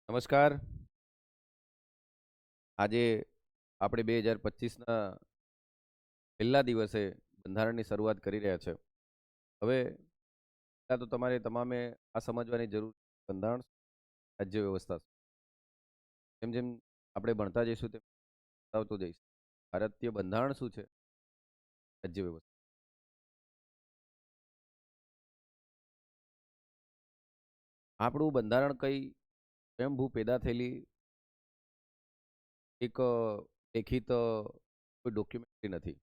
નમસ્કાર. આજે આપણે 2025ના પહેલા દિવસે બંધારણની શરૂઆત કરી રહ્યા છે. હવે પહેલાં તો તમારે તમામે આ સમજવાની જરૂર છે, બંધારણ શું? રાજ્ય વ્યવસ્થા શું? જેમ જેમ આપણે ભણતા જઈશું તેમ સમજાવતો જઈશ. ભારતીય બંધારણ શું છે? રાજ્ય વ્યવસ્થા. આપણું બંધારણ કઈ સ્વયંભૂ પેદા થયેલી એક લેખિત કોઈ ડોક્યુમેન્ટરી નથી.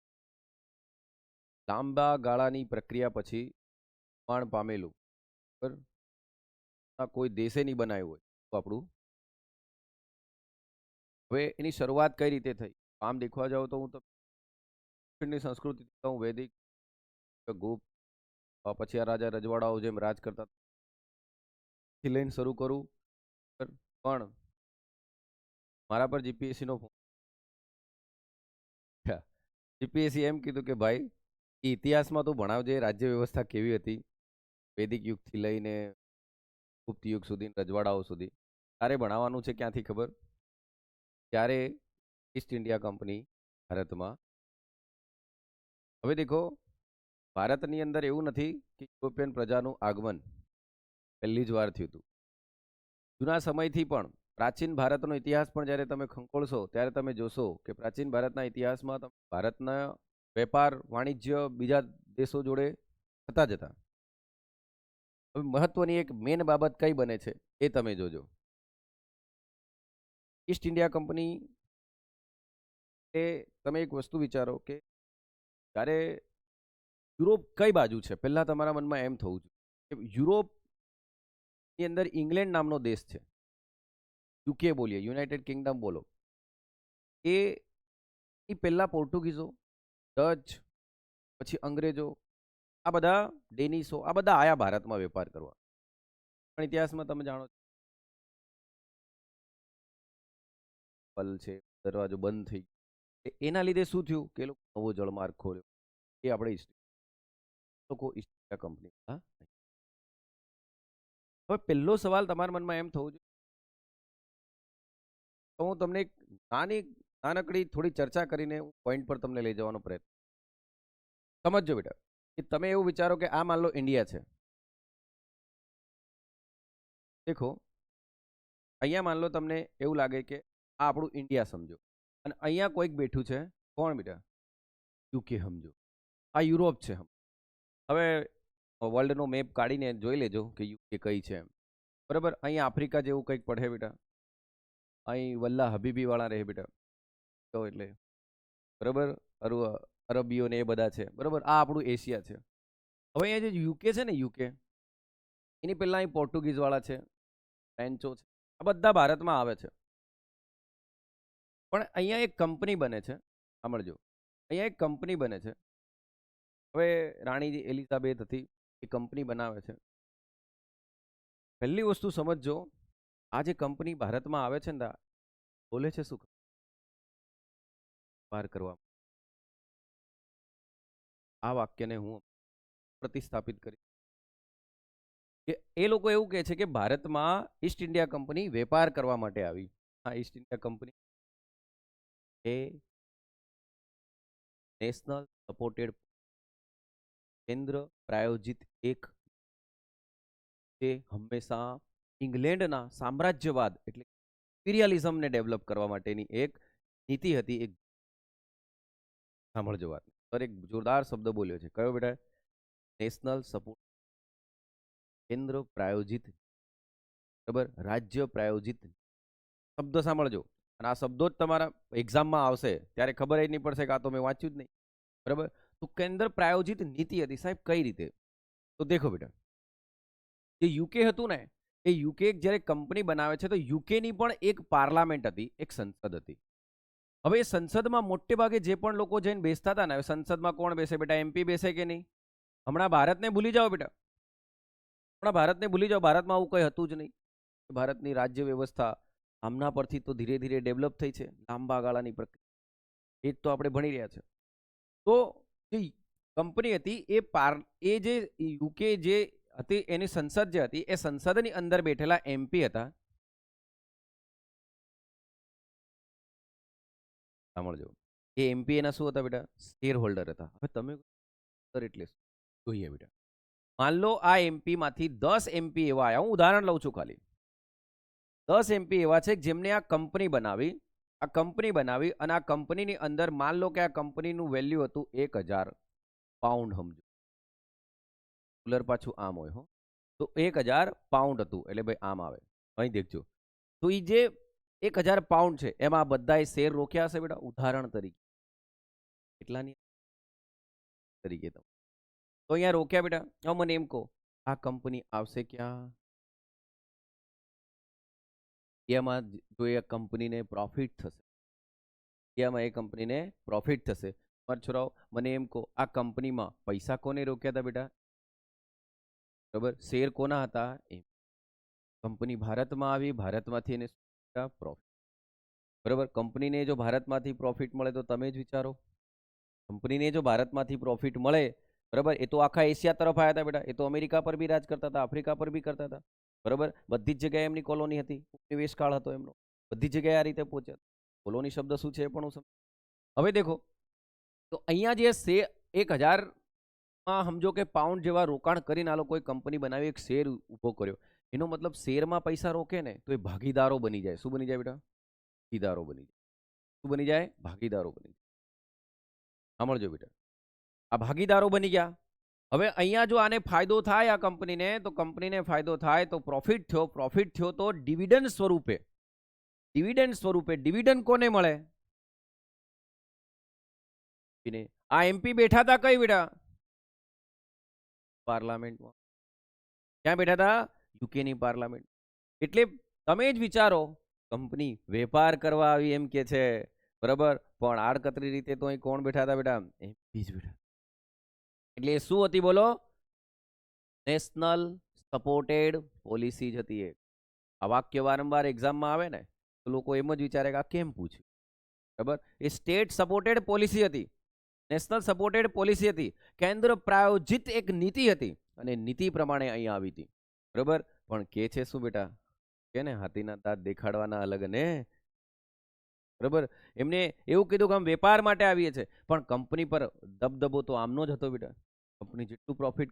લાંબા ગાળાની પ્રક્રિયા પછી નિર્માણ પામેલું, બરાબર? આ કોઈ દેશે નહીં બનાવ્યું હોય તો આપણું. હવે એની શરૂઆત કઈ રીતે થઈ? આમ દેખવા જાવ તો હું દક્ષિણની સંસ્કૃતિ હું વૈદિક, ગુપ્ત, પછી આ રાજા રજવાડાઓ જેમ રાજ કરતા થી લઈને શરૂ કરું. પણ મારા પર જીપીએસસી નો ફોન. જીપીએસસી એમ કીધું કે ભાઈ ઇતિહાસમાં તો ભણાવજે રાજ્ય વ્યવસ્થા કેવી હતી, વૈદિક યુગથી લઈને ગુપ્ત યુગ સુધી, રજવાડાઓ સુધી. તારે ભણાવવાનું છે ક્યાંથી ખબર? ત્યારે ઈસ્ટ ઇન્ડિયા કંપની ભારતમાં. હવે દેખો, ભારતની અંદર એવું નથી કે યુરોપિયન પ્રજાનું આગમન પહેલી જ વાર થયું હતું. જૂના સમયથી પણ પ્રાચીન ભારતનો ઇતિહાસ પણ જ્યારે તમે ખંખોળશો ત્યારે તમે જોશો કે પ્રાચીન ભારતના ઇતિહાસમાં ભારતના વેપાર વાણિજ્ય બીજા દેશો જોડે થતા જ હતા. હવે મહત્વની એક મેન બાબત કઈ બને છે એ તમે જોજો. ઈસ્ટ ઇન્ડિયા કંપની એ તમે એક વસ્તુ વિચારો કે જ્યારે યુરોપ કઈ બાજુ છે, પહેલા તમારા મનમાં એમ થવું જોઈએ કે યુરોપની અંદર ઇંગ્લેન્ડ નામનો દેશ છે. યુકે બોલીએ, યુનાઇટેડ કિંગડમ બોલો. એ પહેલા પોર્ટુગીઝો, ડચ, પછી અંગ્રેજો, આ બધા ડેનિશો, આ બધા આયા ભારતમાં વેપાર કરવા. પણ ઇતિહાસમાં તમે જાણો છો પલ છે, દરવાજો બંધ થઈ ગયો. એના લીધે શું થયું કે લોકો નવો જળમાર્ગ ખોલ્યો. એ આપણે લોકો ઈસ્ટ ઇન્ડિયા કંપની. હવે પહેલો સવાલ તમારા મનમાં એમ થવું જોઈએ, તો હું તમને એક નાનકડી થોડી ચર્ચા કરીને પોઈન્ટ પર તમને લઈ જવાનો પ્રયત્ન. સમજજો બેટા, કે તમે એવું વિચારો કે આ માન લો ઇન્ડિયા છે. દેખો, અહીંયા માન લો તમને એવું લાગે કે આ આપણું ઇન્ડિયા સમજો, અને અહીંયા કોઈક બેઠું છે. કોણ બેટા? યુકે સમજો. આ યુરોપ છે. હવે વર્લ્ડનો મેપ કાઢીને જોઈ લેજો કે યુકે કઈ છે એમ. બરાબર? અહીંયા આફ્રિકા જેવું કંઈક પડે બેટા. અહીં વલ્લા હબીબી વાળા રહે બેટા. તો એટલે બરાબર, અરબીઓ ને એ બધા છે. બરાબર? આ આપણું એશિયા છે. હવે અહીંયા જે યુકે છે ને, યુકે એની પહેલા અહીં પોર્ટુગીઝ વાળા છે, ફ્રેન્ચો છે, આ બધા ભારતમાં આવે છે. પણ અહીંયા એક કંપની બને છે. સાંભળજો, અહીંયા એક કંપની બને છે. હવે રાણી એલિઝાબેથ હતી, એ કંપની બનાવે છે. પહેલી વસ્તુ સમજજો, આ જે કંપની ભારતમાં આવે છે ને, બોલે છે શું? પાર કરવા. આ વાક્યને હું પ્રતિસ્થાપિત કરી કે એ લોકો એવું કહે છે કે ભારતમાં ઈસ્ટ ઇન્ડિયા કંપની વેપાર કરવા માટે આવી. આ ઈસ્ટ ઇન્ડિયા કંપની એ નેશનલ સપોર્ટેડ, કેન્દ્ર પ્રાયોજિત એક, જે હંમેશા ઇંગ્લેન્ડના સામ્રાજ્યવાદ એટલે ઇમ્પિરિયલિઝમને ડેવલપ કરવા માટેની એક નીતિ હતી. એક સાંભળજો વાત, એક જોરદાર શબ્દ બોલ્યો છે. કયો બેટા? નેશનલ સપોર્ટ, કેન્દ્ર પ્રાયોજિત, બરાબર, રાજ્ય પ્રાયોજિત. શબ્દ સાંભળજો, અને આ શબ્દો જ તમારા એક્ઝામમાં આવશે ત્યારે ખબર જ નહીં પડશે કે આ તો મેં વાંચ્યું જ નહીં. બરાબર? તો કેન્દ્ર પ્રાયોજિત નીતિ હતી. સાહેબ કઈ રીતે? તો દેખો બેટા, જે યુકે હતું ને, એ યુકે જ્યારે કંપની બનાવે છે તો યુકેની પણ એક પાર્લામેન્ટ હતી, એક સંસદ હતી. હવે એ સંસદમાં મોટે ભાગે જે પણ લોકો જઈને બેસતા હતા ને, સંસદમાં કોણ બેસે બેટા? એમપી બેસે કે નહીં? હમણાં ભારતને ભૂલી જાઓ બેટા, હમણાં ભારતને ભૂલી જાઓ. ભારતમાં આવું કંઈ હતું જ નહીં. ભારતની રાજ્ય વ્યવસ્થા આમના પરથી તો ધીરે ધીરે ડેવલપ થઈ છે, લાંબા ગાળાની પ્રક્રિયા. એ જ તો આપણે ભણી રહ્યા છે. તો જે કંપની હતી એ જે યુકે જે હતી, એની સંસદ જે હતી, એ સંસદની અંદર બેઠેલા એમપી હતા. સાંભળજો, એ એમપી એના શું હતા બેટા? શેર હોલ્ડર હતા. હવે તમે એટલે શું? જોઈએ બેટા, માન લો આ એમપી માંથી 10 એમપી એવા આવ્યા, હું ઉદાહરણ લઉં છું ખાલી. 10 એમપી એવા છે જેમને આ કંપની બનાવી, અને આ કંપનીની અંદર માન લો કે આ કંપનીનું વેલ્યુ હતું 1000 પાઉન્ડ. સમજો, ડોલર પાછું આમ હોય હો, તો 1000 પાઉન્ડ હતું, એટલે ભાઈ આમ આવે. અહીં દેખજો, તો એ જે 1000 પાઉન્ડ છે એમાં બધાએ શેર રોક્યા હશે બેટા, ઉદાહરણ તરીકે. કેટલાની તરીકે તમે તો અહીંયા રોક્યા બેટા. હવે મને એમ કહો, આ કંપની આવશે ક્યાં? એમાં જો એ કંપનીને પ્રોફિટ થશે, એમાં એ કંપનીને પ્રોફિટ થશે. મારા છોરાઓ મને એમ કહો, આ કંપનીમાં પૈસા કોને રોક્યા હતા બેટા? બરાબર, શેર કોના હતા? કંપની ભારતમાં આવી, ભારતમાંથી એને પ્રોફિટ. બરાબર, કંપનીને જો ભારતમાંથી પ્રોફિટ મળે તો તમે જ વિચારો, કંપનીને જો ભારતમાંથી પ્રોફિટ મળે, બરાબર, એ તો આખા એશિયા તરફ આવ્યા હતા બેટા, એ તો અમેરિકા પર બી રાજ કરતા હતા, આફ્રિકા પર બી કરતા હતા. બરાબર, બધી જ જગ્યાએ એમની કોલોની હતી, ઉપનિવેશ કાળ હતો એમનો, બધી જગ્યાએ આ રીતે પહોંચ્યા. કોલોની શબ્દ શું છે એ પણ હું સમજ. હવે દેખો, તો અહીંયા જે 1000 માં સમજો કે પાઉન્ડ જેવા રોકાણ કરીને આ લોકોએ કંપની બનાવી, એક શેર ઉભો કર્યો. એનો મતલબ શેરમાં પૈસા રોકે ને તો એ ભાગીદારો બની જાય. શું બની જાય બેટા? ભાગીદારો બની જાય. શું બની જાય? ભાગીદારો બની જાય. સાંભળજો બેટા, આ ભાગીદારો બની ગયા. હવે અહીંયા જો આને ફાયદો થાય આ કંપનીને, તો કંપનીને ફાયદો થાય તો પ્રોફિટ થયો તો ડિવિડન્ડ સ્વરૂપે, ડિવિડન્ડ કોને મળે? આ એમપી બેઠા હતા કઈ બેટા? પાર્લામેન્ટમાં. ક્યાં બેઠા હતા? યુકેની પાર્લામેન્ટ. એટલે તમે જ વિચારો, કંપની વેપાર કરવા આવી એમ કે છે, બરાબર, પણ આડકતરી રીતે તો અહીં કોણ બેઠા હતા બેટા? એમપી જ બેઠા. એટલે શું હતી બોલો? નેશનલ સપોર્ટેડ પોલિસી જ હતી. આ વાક્ય વારંવાર એક્ઝામમાં આવે ને તો લોકો એમ જ વિચારે કે આ કેમ પૂછ્યું. બરાબર, એ સ્ટેટ સપોર્ટેડ પોલિસી હતી, નેશનલ સપોર્ટેડ પોલિસી હતી, કેન્દ્ર પ્રાયોજિત એક નીતિ હતી, અને નીતિ પ્રમાણે અહીંયા આવી હતી. બરાબર, પણ કે છે શું બેટા? કે ને હાથીના દાંત દેખાડવાના અલગ ને. બરાબર, એમને એવું કીધું કે આમ વેપાર માટે આવીએ છે, પણ કંપની પર દબદબો તો આમનો જ હતો બેટા. કંપની જેટલું પ્રોફિટ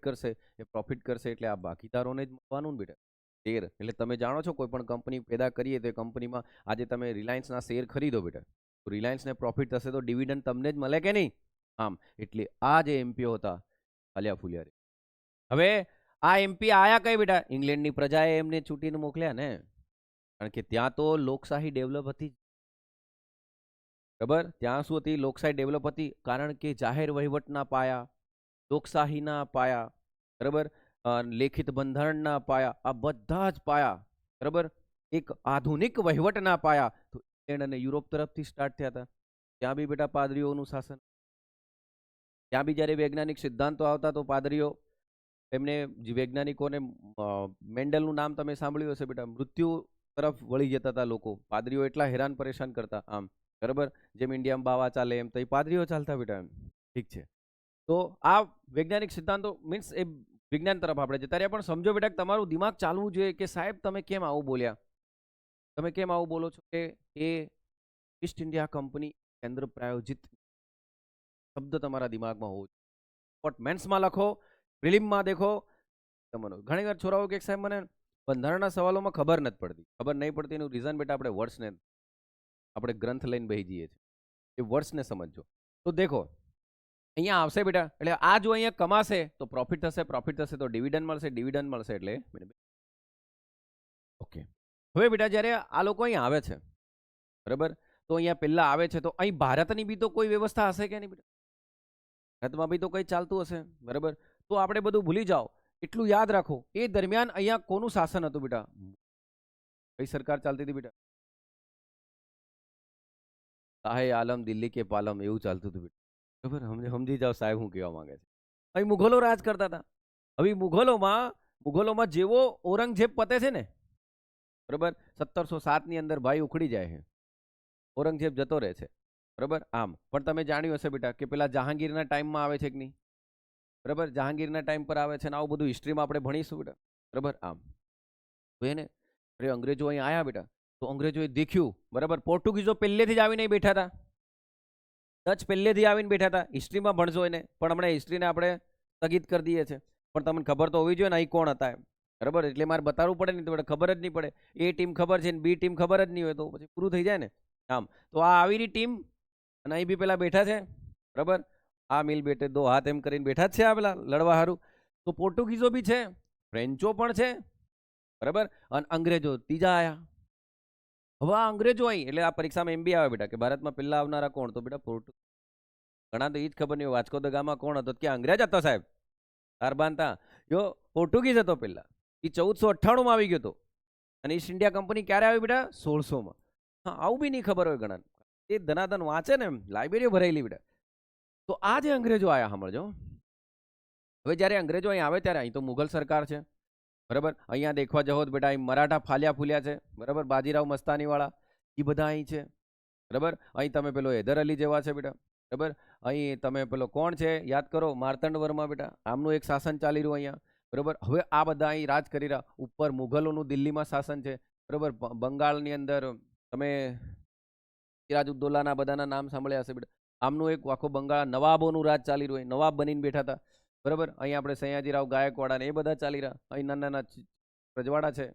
કરશે એટલે આ ભાગીદારોને જ મળવાનું ને બેટા. શેર એટલે તમે જાણો છો, કોઈ પણ કંપની પેદા કરીએ તો કંપનીમાં આજે તમે રિલાયન્સના શેર ખરીદો બેટા, તો રિલાયન્સને પ્રોફિટ થશે તો ડિવિડન્ડ તમને જ મળે કે નહીં? આમ એટલે આ જે એમપીઓ હતા, હાલ્યા ફૂલ્યા. હવે આ એમપી આયા કઈ બેટા? ઇંગ્લેન્ડની પ્રજાએ એમને ચૂંટીને મોકલ્યા ને, કારણ કે ત્યાં તો લોકશાહી ડેવલપ હતી. બરાબર, ત્યાં શું હતી? લોકશાહી ડેવલપ હતી, કારણ કે જાહેર વહીવટના પાયા, લોકશાહીના પાયા, બરાબર, લેખિત બંધારણના પાયા, આ બધા જ પાયા, બરાબર, એક આધુનિક વહીવટના પાયા તો ઇંગ્લેન્ડ અને યુરોપ તરફથી સ્ટાર્ટ થયા હતા. ત્યાં બી બેટા પાદરીઓનું શાસન, ત્યાં બી જ્યારે વૈજ્ઞાનિક સિદ્ધાંતો આવતા તો પાદરીઓ એમને વૈજ્ઞાનિકોને, મેન્ડલનું નામ તમે સાંભળ્યું હશે બેટા, મૃત્યુ તરફ વળી જતા હતા લોકો. પાદરીઓ એટલા હેરાન પરેશાન કરતા. આમ બરાબર, જેમ ઇન્ડિયામાં બાવા ચાલે એમ તો એ પાદરીઓ ચાલતા બેટા. એમ ઠીક છે. તો આ વૈજ્ઞાનિક સિદ્ધાંતો મીન્સ એ વિજ્ઞાન તરફ આપણે જતા રહ્યા. પણ સમજો બેટા, તમારું દિમાગ ચાલવું જોઈએ કે સાહેબ તમે કેમ આવું બોલ્યા, તમે કેમ આવું બોલો છો કે એ ઈસ્ટ ઇન્ડિયા કંપની કેન્દ્ર પ્રાયોજિત શબ્દ તમારા દિમાગમાં હોવો જોઈએ. મેન્સમાં લખો, પ્રિલિમમાં દેખો. ઘણી વાર છોરાઓ કે સાહેબ મને બંધારણના સવાલોમાં ખબર નથી પડતી. ખબર નહીં પડતી એનું રીઝન બેટા આપણે વર્ડ્સને, આપણે ગ્રંથ લઈને બેસી જઈએ છીએ, એ વર્ડ્સને સમજો. તો દેખો અહીંયા આવશે બેટા, એટલે આ જો અહીંયા કમાશે તો પ્રોફિટ થશે તો ડિવિડન્ડ મળશે એટલે ઓકે. હવે બેટા જ્યારે આ લોકો અહીંયા આવે છે, બરાબર, તો અહીંયા પહેલા આવે છે તો અહીં ભારતની બી તો કોઈ વ્યવસ્થા હશે કે નહીં બેટા? ભારતમાં બી તો કંઈ ચાલતું હશે, બરાબર. તો આપણે બધું ભૂલી જાઓ, એટલું યાદ રાખો, એ દરમિયાન અહીંયા કોનું શાસન હતું બેટા? કઈ સરકાર ચાલતી હતી બેટા? શાહે આલમ દિલ્હી કે પાલમ, એવું ચાલતું હતું બેટા. બરાબર, સમજી જાઓ સાહેબ હું કહેવા માંગે છે. અહીં મુઘલો રાજ કરતા હતા. હવે મુઘલોમાં જેવો ઔરંગઝેબ પતે છે ને, બરાબર, 1707 ની અંદર ભાઈ ઉખડી જાય છે, ઔરંગઝેબ જતો રહે છે, બરાબર. આમ પણ તમે જાણ્યું હશે બેટા કે પેલા જહાંગીરના ટાઈમમાં આવે છે કે નહીં? બરાબર, જહાંગીરના ટાઈમ પર આવે છે ને, આવું બધું હિસ્ટ્રીમાં આપણે ભણીશું બેટા, બરાબર. આમ તો એને અંગ્રેજો અહીં આવ્યા બેટા, તો અંગ્રેજોએ દેખ્યું, બરાબર, પોર્ટુગીઝો પહેલેથી જ આવીને બેઠા હતા, ડચ પહેલેથી આવીને બેઠા હતા, હિસ્ટ્રીમાં ભણશો એને, પણ હમણાં હિસ્ટ્રીને આપણે સ્થગિત કરી દઈએ છીએ. પણ તમને ખબર તો હોવી જોઈએ ને અહીં કોણ હતા એમ, બરાબર? એટલે મારે બતાવવું પડે ને, તો ખબર જ નહીં પડે. એ ટીમ ખબર છે ને બી ટીમ ખબર જ નહીં હોય તો પછી પૂરું થઈ જાય ને. આમ તો આ આવીની ટીમ, અને અહીં બી પેલા બેઠા છે, બરાબર? આ મિલ બેટે દો હાથ એમ કરીને બેઠા જ છે આ પેલા લડવા હારું. તો પોર્ટુગીઝો બી છે, ફ્રેન્ચો પણ છે, બરાબર? અને અંગ્રેજો ત્રીજા આયા. હવે આ અંગ્રેજો અહીં, એટલે આ પરીક્ષામાં એમ બી આવે બેટા કે ભારતમાં પહેલા આવનારા કોણ, તો બેટા પોર્ટુગીઝ. ઘણા તો એ જ ખબર નહીં વાસ્કો દ ગામા કોણ હતો, કે અંગ્રેજ હતો સાહેબ, તારબાનતા જો પોર્ટુગીઝ હતો પહેલા. એ 1498 માં આવી ગયો હતો, અને ઈસ્ટ ઇન્ડિયા કંપની ક્યારે આવી બેટા? 1600 માં. હા, આવું બી નહીં ખબર હોય ઘણા, એ ધનાધન વાંચે ને, એમ લાઇબ્રેરીઓ ભરાયેલી બેટા. તો આ જે અંગ્રેજો આયા, સાંભળજો. હવે જ્યારે અંગ્રેજો અહીં આવે ત્યારે અહીં તો મુઘલ સરકાર છે, બરાબર? અહીંયા દેખવા જવો તો બેટા અહીં મરાઠા ફાલ્યા ફૂલ્યા છે, બરાબર? બાજીરાવ મસ્તાની વાળા એ બધા અહીં છે, બરાબર? અહીં તમે પેલો હૈદર અલી જેવા છે બેટા, બરાબર? અહીં તમે પેલો કોણ છે યાદ કરો, માર્તંડ વર્મા બેટા, આમનું એક શાસન ચાલી રહ્યું અહીંયા, બરાબર? હવે આ બધા અહીં રાજ કરી રહ્યા. ઉપર મુઘલોનું દિલ્હીમાં શાસન છે, બરાબર? બંગાળની અંદર તમે સિરાજુદ્દૌલાના બધાના નામ સાંભળ્યા હશે બેટા. આમનું એક આખો બંગાળ નવાબોનું રાજ ચાલી રહ્યું, નવાબ બનીને બેઠા હતા, બરાબર? અહીં આપણે સયાજીરાવ ગાયકવાડ ને એ બધા ચાલી રહ્યા. અહીં નાના નાના રજવાડા છે.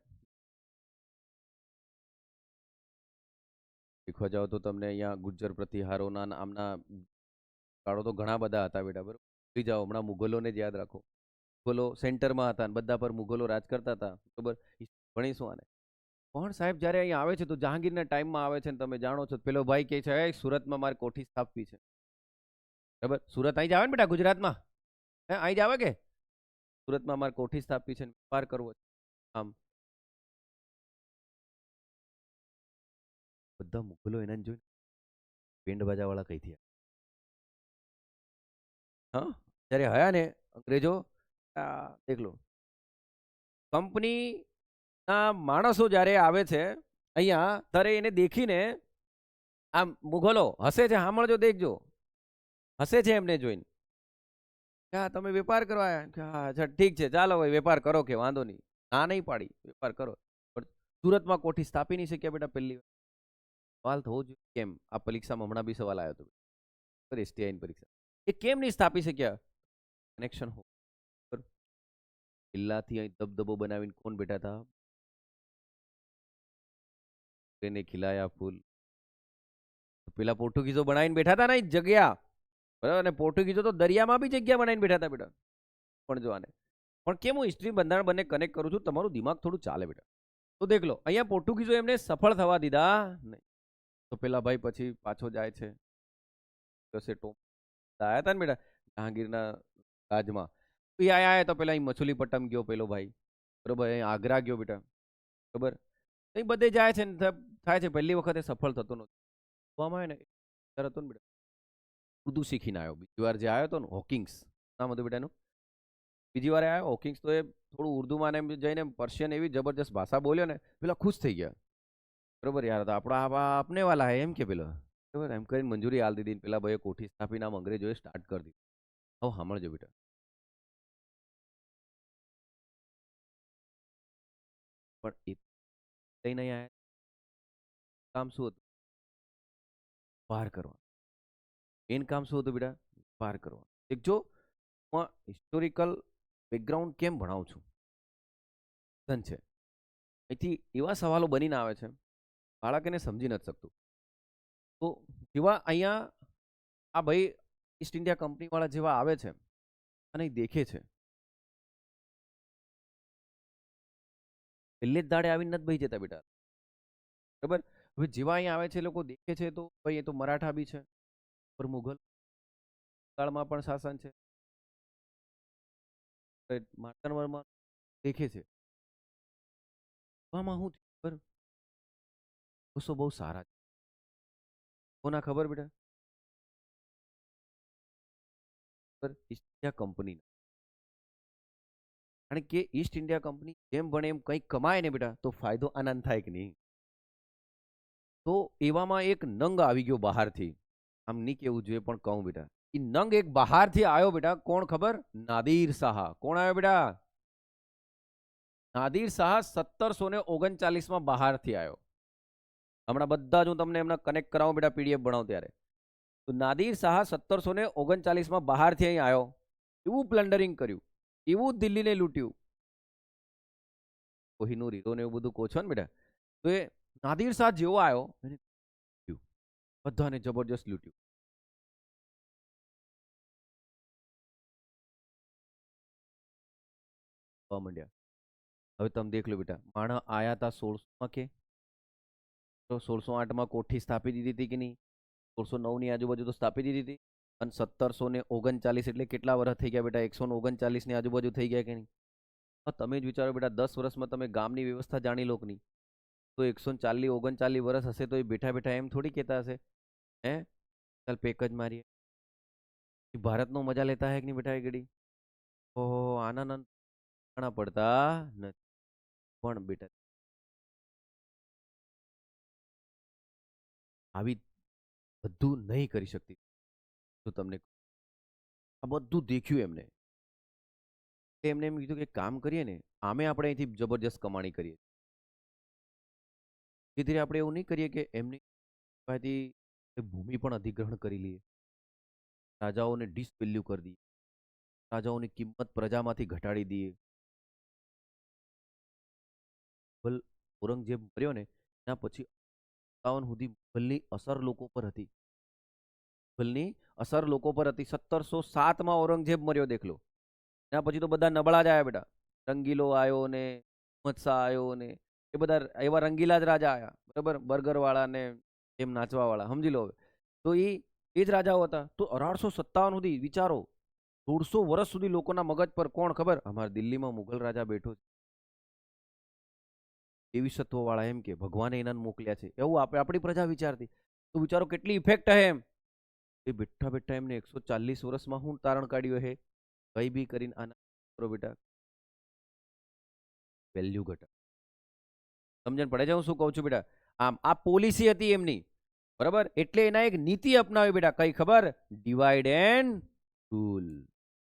શીખવા જાઓ તો તમને અહીંયા ગુજ્જર પ્રતિહારોના આમના કાળો તો ઘણા બધા હતા બેટા, બરાબર? ભૂલી જાઓ, હમણાં મુઘલોને જ યાદ રાખો. મુઘલો સેન્ટરમાં હતા અને બધા પર મુઘલો રાજ કરતા હતા, બરાબર? ભણીશું આને. પણ સાહેબ જ્યારે અહીં આવે છે તો જહાંગીરના ટાઈમમાં આવે છે ને તમે જાણો છો, પેલો ભાઈ કહે છે સુરતમાં મારે કોઠી સ્થાપવી છે, બરાબર? સુરત અહીં જ આવે ને બેટા, ગુજરાતમાં હે અહીં જ આવે કે સુરતમાં મારે કોઠી સ્થાપવી છે, વેપાર કરવો છે. આમ બધા મુઘલો એને જોઈને બેન્ડ બાજા વાળા કઈ થયા. હા, જ્યારે હયા ને અંગ્રેજો, દેખ લો કંપની ના માણસો જ્યારે આવે છે અહીંયા, ત્યારે એને દેખીને આમ મુઘલો હસે છે, સાંભળજો દેખજો, હસે છે એમને જોઈને. હા, તમે વેપાર કરવા આવ્યા કે? હા, અચ્છા ઠીક છે, ચાલો ભાઈ વેપાર કરો, કે વાંધો નહીં, ના નહીં પાડી, વેપાર કરો. પણ સુરતમાં કોઠી સ્થાપી નહીં શક્યા બેટા પહેલી વાર. સવાલ થવો જોઈએ કેમ? આ પરીક્ષામાં હમણાં બી સવાલ આવ્યો હતો એસટીઆઈ પરીક્ષા, એ કેમ નહીં સ્થાપી શક્યા? કનેક્શન હો, કિલ્લાથી અહીં દબદબો બનાવીને કોણ બેઠા હતા? તેને ખીલાયા ફૂલ, પેલા પોર્ટુગીઝો બનાવીને બેઠા હતા ને જગ્યા, બરાબર? અને પોર્ટુગીઝો તો દરિયામાં બી જગ્યા બનાવીને બેઠા હતા બેટા. પણ જો આને, પણ કેમ હું હિસ્ટ્રી બંધારણ બંને કનેક્ટ કરું છું, તમારું દિમાગ થોડું ચાલે બેટા. તો દેખ લો, અહીંયા પોર્ટુગીઝો એમને સફળ થવા દીધા નહીં. તો પેલા ભાઈ પછી પાછો જાય છે, આયા હતા ને બેટા જહાંગીરના રાજમાં. એ આયા તો પેલા અહીં મછલીપટ્ટમ ગયો પેલો ભાઈ, બરોબર? અહીં આગ્રા ગયો બેટા, બરોબર? એ બધે જાય છે ને થાય છે, પહેલી વખતે સફળ થતો નથી. આવે ને હતો ને બેટા, ઉર્દુ શીખીને આવ્યો. બીજી વાર જે આવ્યો હતો ને, હોકિંગ્સ નામ હતું બેટાનું, બીજી વાર આવ્યો હોકિંગ્સ, તો એ થોડું ઉર્દુમાં ને જઈને પર્શિયન એવી જબરજસ્ત ભાષા બોલ્યો ને, પેલા ખુશ થઈ ગયા, બરોબર? યાર આપણા આપને વાલા હે એમ કે પેલો, બરાબર? એમ કરીને મંજૂરી હાલ દીધી. પેલા ભાઈએ કોઠી સ્થાપીને આમ અંગ્રેજોએ સ્ટાર્ટ કરી દીધું. હવે સાંભળજો બેટા, પણ એ કઈ નહીં આયા, કામ શું હતું? પાર કરવા. મેન કામ શું હતું બેટા? પાર કરવા. દેખજો, હું હિસ્ટોરિકલ બેકગ્રાઉન્ડ કેમ ભણાવું છું છે, અહીંથી એવા સવાલો બનીને આવે છે, બાળક એને સમજી નથી શકતું. તો જેવા અહીંયા આ ભાઈ ઈસ્ટ ઇન્ડિયા કંપની વાળા જેવા આવે છે અને દેખે છે, પહેલે જ દાડે આવીને નથી ભાઈ જતા બેટા, બરાબર? હવે જેવા અહીંયા આવે છે લોકો દેખે છે, તો ભાઈ એ તો મરાઠા બી છે, પર મુઘલ કાળમાં પણ શાસન છે, માર્તંડ દેખે છે. આમાં શું ખબર, બહુ સારા છે, કોના ખબર બેટા? East India company. કારણ કે ઈસ્ટ ઇન્ડિયા કંપની જેમ ભણે એમ કંઈક કમાય ને બેટા, તો ફાયદો આનંદ થાય કે નહીં? તો એવામાં એક નંગ આવી ગયો બહારથી, આમ નહીં કેવું જોઈએ પણ કહું બેટા, એ નંગ એક બહારથી આવ્યો બેટા. કોણ ખબર? નાદિર શાહ. કોણ આવ્યો બેટા? નાદિર શાહ 1739 બહારથી આવ્યો. હમણાં બધા જ હું તમને એમના કનેક્ટ કરાવું બેટા, પીડીએફ ભણાવું ત્યારે. તો નાદિર શાહ 1739 બહારથી અહીં આવ્યો, એવું પ્લન્ડરિંગ કર્યું, એવું દિલ્હીને લૂંટ્યું, કોહિનૂર હીરો ને એવું બધું કહો છો ને બેટા, તો એ નાદિર શાહ જેવો આવ્યો એને લૂંટ્યું. બધાને જબરજસ્ત લૂંટ્યું. માંડ્યા. હવે તમે દેખ લો બેટા, માણસ આયા હતા 1600 કે, તો 1608 કોઠી સ્થાપી દીધી હતી કે નહીં, 1609 ની આજુબાજુ તો સ્થાપી દીધી હતી. અને 1739 એટલે કેટલા વર્ષ થઈ ગયા બેટા? 139 ની આજુબાજુ થઈ ગયા કે નહીં? તમે જ વિચારો બેટા, 10 વર્ષમાં તમે ગામની વ્યવસ્થા જાણી લો કે નહીં? તો 140 39 વર્ષ હશે તો એ બેઠા બેઠા એમ થોડી કહેતા હશે, હે ચાલ પેક જ મારીએ. ભારતનો મજા લેતા હે કે નહીં બેઠા? એ ઘડી ઓહો, આનંદ ઘણા પડતા નથી. પણ બેટા આવી બધું નહીં કરી શકતી. તો તમને આ બધું દેખ્યું એમને, એમને એમ કીધું કે કામ કરીએ ને, આમે આપણે અહીંથી જબરજસ્ત કમાણી કરીએ. ધીરે ધીરે આપણે એવું નહીં કરીએ કે એમની પાસેથી ભૂમિ પણ અધિગ્રહણ કરી લઈએ, રાજાઓને ડિસવેલ્યુ કરી દઈએ, રાજાઓની કિંમત પ્રજામાંથી ઘટાડી દઈએ. મુઘલ ઔરંગઝેબ મર્યો ને એના પછી 57 સુધી મુઘલની અસર લોકો પર હતી. મુઘલની અસર લોકો પર હતી. 1707 ઔરંગઝેબ મર્યો, દેખ લો. એના પછી તો બધા નબળા જ આવ્યા બેટા. રંગીલો આવ્યો ને, મત્સા આવ્યો ને, એ બધા એવા રંગીલા જ રાજા આવ્યા, બરાબર, બર્ગર વાળા ને એમ નાચવા વાળા, સમજી લો. તો એ જ રાજાઓ હતા. તો 1857 સુધી વિચારો, 150 વર્ષ સુધી લોકોના મગજ પર કોણ ખબર? અમારા દિલ્હીમાં મુઘલ રાજા બેઠો છે, એવી સત્વ વાળા એમ કે ભગવાને એના મોકલ્યા છે, એવું આપણી પ્રજા વિચારતી. તો વિચારો કેટલી ઇફેક્ટ હે એમ. એ બેઠા બેઠા એમને 140 વર્ષમાં હું તારણ કાઢ્યું હે, કઈ બી કરીને આના કરો બેટા, વેલ્યુ ઘટા. સમજણ પડે છે હું શું કહું છું બેટા? આમ આ પોલિસી હતી એમની, બરાબર. એટલે એના એક નીતિ અપનાવી બેટા, કઈ ખબર? Divide and rule.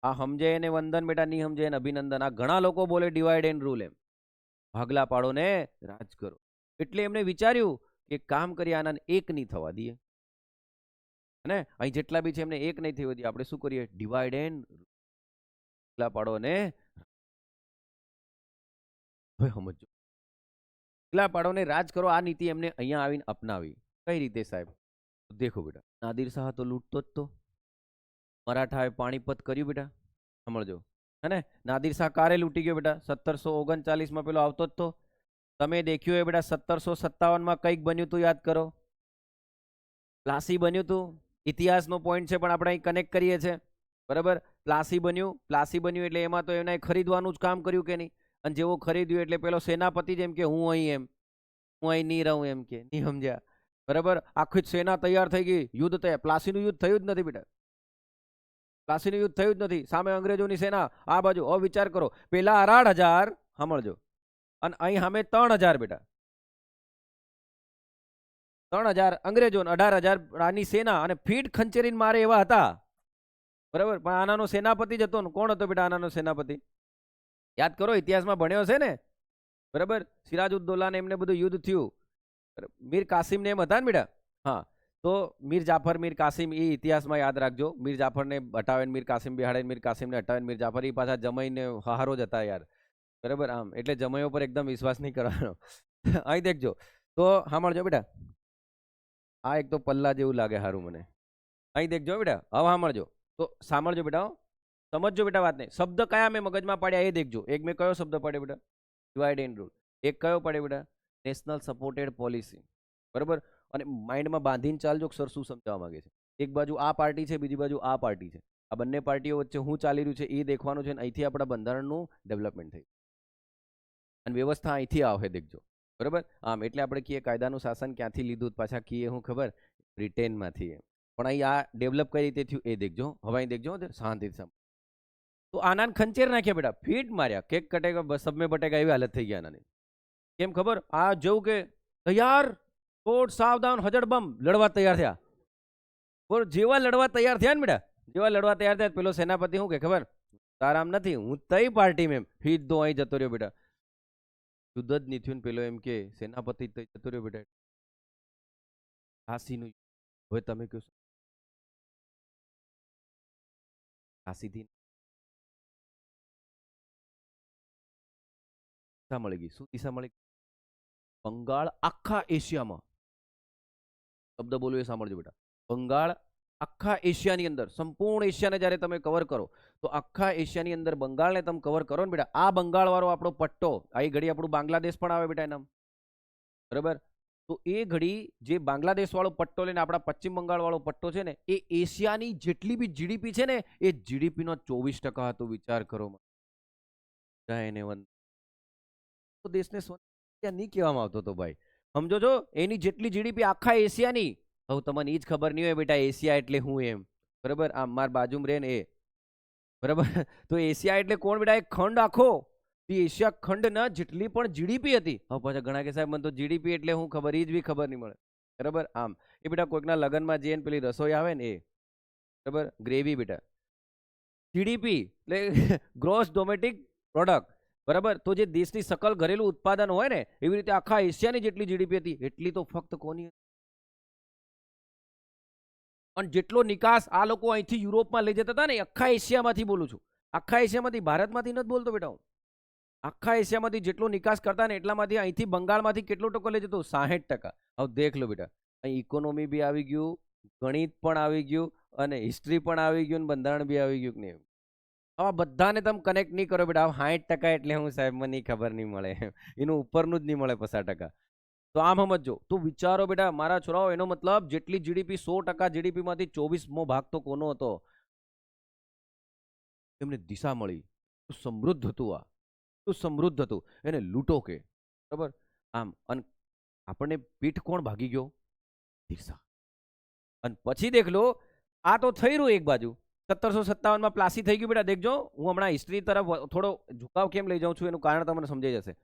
આ સમજે એને વંદન બેટા, નહીં સમજે એને અભિનંદન. આ ઘણા લોકો બોલે ડિવાઈડ એન્ડ રૂલ એમ, ભાગલા પાડો ને રાજ કરો. એટલે એમને વિચાર્યું કે કામ કરી આના એક નહીં થવા દઈએ, ને અહીં જેટલા બી છે એમને એક નહીં થવા દઈએ. આપણે શું કરીએ? ડિવાઈડ એન્ડ ભાગલા પાડો ને. હવે સમજો, ભાગલા પાડો ને રાજ કરો, આ નીતિ એમને અહીંયા આવીને અપનાવી. કઈ રીતે સાહેબ? દેખો બેટા, નાદિર શાહ તો લૂંટતો જ તો. મરાઠાએ પાણીપત કર્યું બેટા, સમજો. હે ને? નાદિર શાહ કારે લૂંટી ગયો બેટા? 1739 પેલો આવતો જ તો. તમે દેખ્યું એ બેટા, 1757 કંઈક બન્યું તું, યાદ કરો. પ્લાસી બન્યું તું. ઇતિહાસનો પોઈન્ટ છે પણ આપણે અહીં કનેક્ટ કરીએ છીએ, બરાબર. પ્લાસી બન્યું. પ્લાસી બન્યું એટલે એમાં તો એને ખરીદવાનું જ કામ કર્યું કે નહીં? અને જેવો ખરીદ્યું એટલે પેલો સેનાપતિ જેમ કે હું અહીં એમ, હું અહીં નહીં રહું એમ કે, નહીં સમજ્યા? બરાબર. આખી સેના તૈયાર થઈ ગઈ, યુદ્ધ તૈયાર. પ્લાસીનું યુદ્ધ થયું જ નથી બેટા, પ્લાસીનું યુદ્ધ થયું જ નથી. સામે અંગ્રેજોની સેના આ બાજુ. હવે વિચાર કરો, પેલા 18,000, સાંભળજો, અને અહીં સામે 3,000 બેટા. 3,000 અંગ્રેજો, 18,000 રાની સેના, અને ફીટ ખંચેરીને મારે એવા હતા, બરાબર. પણ આનાનો સેનાપતિ જ હતો ને. કોણ હતો બેટા આનાનો સેનાપતિ? યાદ કરો, ઇતિહાસમાં ભણ્યો છે ને, બરાબર. સિરાજુદ્દૌલા ને એમને બધું યુદ્ધ થયું, મીર કાસિમ ને એમ હતા ને બેટા. હા, તો મીર જાફર, મીર કાસિમ, એ ઇતિહાસમાં યાદ રાખજો. મીર જાફર ને હટાવે, મીર કાસિમ બિહાડે, મીર કાસિમ ને હટાવે, મીર જાફર, એ પાછા જમાઈને હારો જ હતા યાર, બરાબર. આમ એટલે જમાઈઓ પર એકદમ વિશ્વાસ નહીં કરવાનો. અહીં દેખજો, તો સાંભળજો બેટા. આ એક તો પલ્લા જેવું લાગે સારું મને. અહીં દેખજો બેટા, હવે સાંભળજો. તો સાંભળજો બેટા, સમજજો બેટા વાતને. શબ્દ કયા મેં મગજમાં પાડ્યા એ દેખજો. એક મેં કયો શબ્દ પાડ્યો બેટા? Divide and rule. એક કયો પાડ્યો બેટા? નેશનલ સપોર્ટેડ પોલિસી, બરાબર. અને માઇન્ડમાં બાંધીને ચાલજો સર શું સમજાવવા માંગે છે. એક બાજુ આ પાર્ટી છે, બીજી બાજુ આ પાર્ટી છે. આ બંને પાર્ટીઓ વચ્ચે શું ચાલી રહ્યું છે એ દેખવાનું છે. અહીંથી આપણા બંધારણનું ડેવલપમેન્ટ થઈ અને વ્યવસ્થા અહીંથી આવે, દેખજો, બરાબર. આમ એટલે આપણે કહીએ કાયદાનું શાસન ક્યાંથી લીધું, પાછા કહીએ શું ખબર? બ્રિટેનમાંથી. પણ અહીં આ ડેવલપ કઈ રીતે થયું એ દેખજો. હવે અહીં દેખજો શાંતિથી. તો આનાને ખંચેર નાખ્યા બેટા, ફીટ માર્યા, કેક કટેગા સબ મેં બટેગા એવી હાલત થઈ ગયા આનાની. કેમ ખબર? આ જેવું કે તૈયાર, કોટ સાવધાન, હજડબમ, લડવા તૈયાર થયા. બોલ, જેવા લડવા તૈયાર થયા ને બેટા, જેવા લડવા તૈયાર થયા, પેલો સેનાપતિ શું કે ખબર? તારામ નથી, હું તઈ પાર્ટી મેં સીધો અહીં જતો રહ્યો બેટા. યુદ્ધ જ નહીં થયું. પેલો એમ કે સેનાપતિ જતો રહ્યો બેટા. ઝાંસીનું. હવે તમે કહો કાશીથી દિશા મળી ગઈ. શું દિશા મળી? બંગાળ આખા એશિયામાં, શબ્દ બોલું એ સાંભળજો બેટા. બંગાળ આખા એશિયાની અંદર, સંપૂર્ણ એશિયાને જ્યારે તમે કવર કરો તો આખા એશિયાની અંદર બંગાળને તમે કવર કરો ને બેટા, આ બંગાળ વાળો આપણો પટ્ટો, આ ઘડી આપણું બાંગ્લાદેશ પણ આવે બેટા એના, બરાબર. તો એ ઘડી જે બાંગ્લાદેશ વાળો પટ્ટો લઈને આપણા પશ્ચિમ બંગાળ વાળો પટ્ટો છે ને, એ એશિયાની જેટલી બી જીડીપી છે ને, એ જીડીપી નો 24% હતો. વિચાર કરો. દેશને સ્વતંત્ર નહીં કહેવામાં આવતો તો ભાઈ, સમજો છો? એની જેટલી જીડીપી આખા એશિયાની. હવે તમને એ જ ખબર નહીં હોય બેટા એશિયા એટલે હું એમ, બરાબર. આમ માર બાજુમાં રહે ને એ, બરાબર. તો એશિયા એટલે કોણ બેટા? એક ખંડ આખો. એશિયા ખંડના જેટલી પણ જીડીપી હતી. હવે પાછા ઘણા કે સાહેબ મને તો જીડીપી એટલે હું ખબર, એ જ બી ખબર નહીં મળે, બરાબર. આમ એ બેટા કોઈકના લગ્નમાં જઈને પેલી રસોઈ આવે ને એ, બરાબર, ગ્રેવી બેટા, જીડીપી એટલે ગ્રોસ ડોમેસ્ટિક પ્રોડક્ટ, બરાબર. તો જે દેશની સકલ ઘરેલું ઉત્પાદન હોય ને, એવી રીતે આખા એશિયાની જેટલી જીડીપી હતી એટલી તો ફક્ત કોની? અને જેટલો નિકાસ આ લોકો અહીંથી યુરોપમાં લઈ જતા હતા ને, આખા એશિયામાંથી બોલું છું, આખા એશિયામાંથી, ભારતમાંથી નથી બોલતો બેટા હું. આખા એશિયામાંથી જેટલો નિકાસ કરતા ને એટલામાંથી અહીંથી બંગાળમાંથી કેટલો ટકો લઈ જતો? 60%. હવે દેખ લો બેટા, અહીં ઇકોનોમી બી આવી ગયું, ગણિત પણ આવી ગયું, અને હિસ્ટ્રી પણ આવી ગયું, અને બંધારણ બી આવી ગયું કે નહીં? આવા બધાને તમે કનેક્ટ નહીં કરો બેટા. 60% એટલે હું સાહેબ, મને ખબર નહીં મળે, એનું ઉપરનું જ નહીં મળે 50%. તો આમ સમજો. તો વિચારો બેટા મારા છોરાઓ, એનો મતલબ જેટલી જીડીપી 100% જીડીપી માંથી 24મો ભાગ તો કોનો હતો? એમને દિશા મળી. સમૃદ્ધ હતું, આ સમૃદ્ધ હતું, એને લૂંટો કે, બરાબર. આમ અને આપણને પીઠ કોણ ભાગી ગયો? દિશા. અને પછી દેખ લો, આ તો થઈ રહ્યું એક બાજુ. 1757માં પ્લાસી થઈ ગયું બેટા. દેખજો, હું હમણાં હિસ્ટ્રી તરફ થોડો ઝુકાવ કેમ લઈ જાઉં છું એનું કારણ તમને સમજાઈ જશે.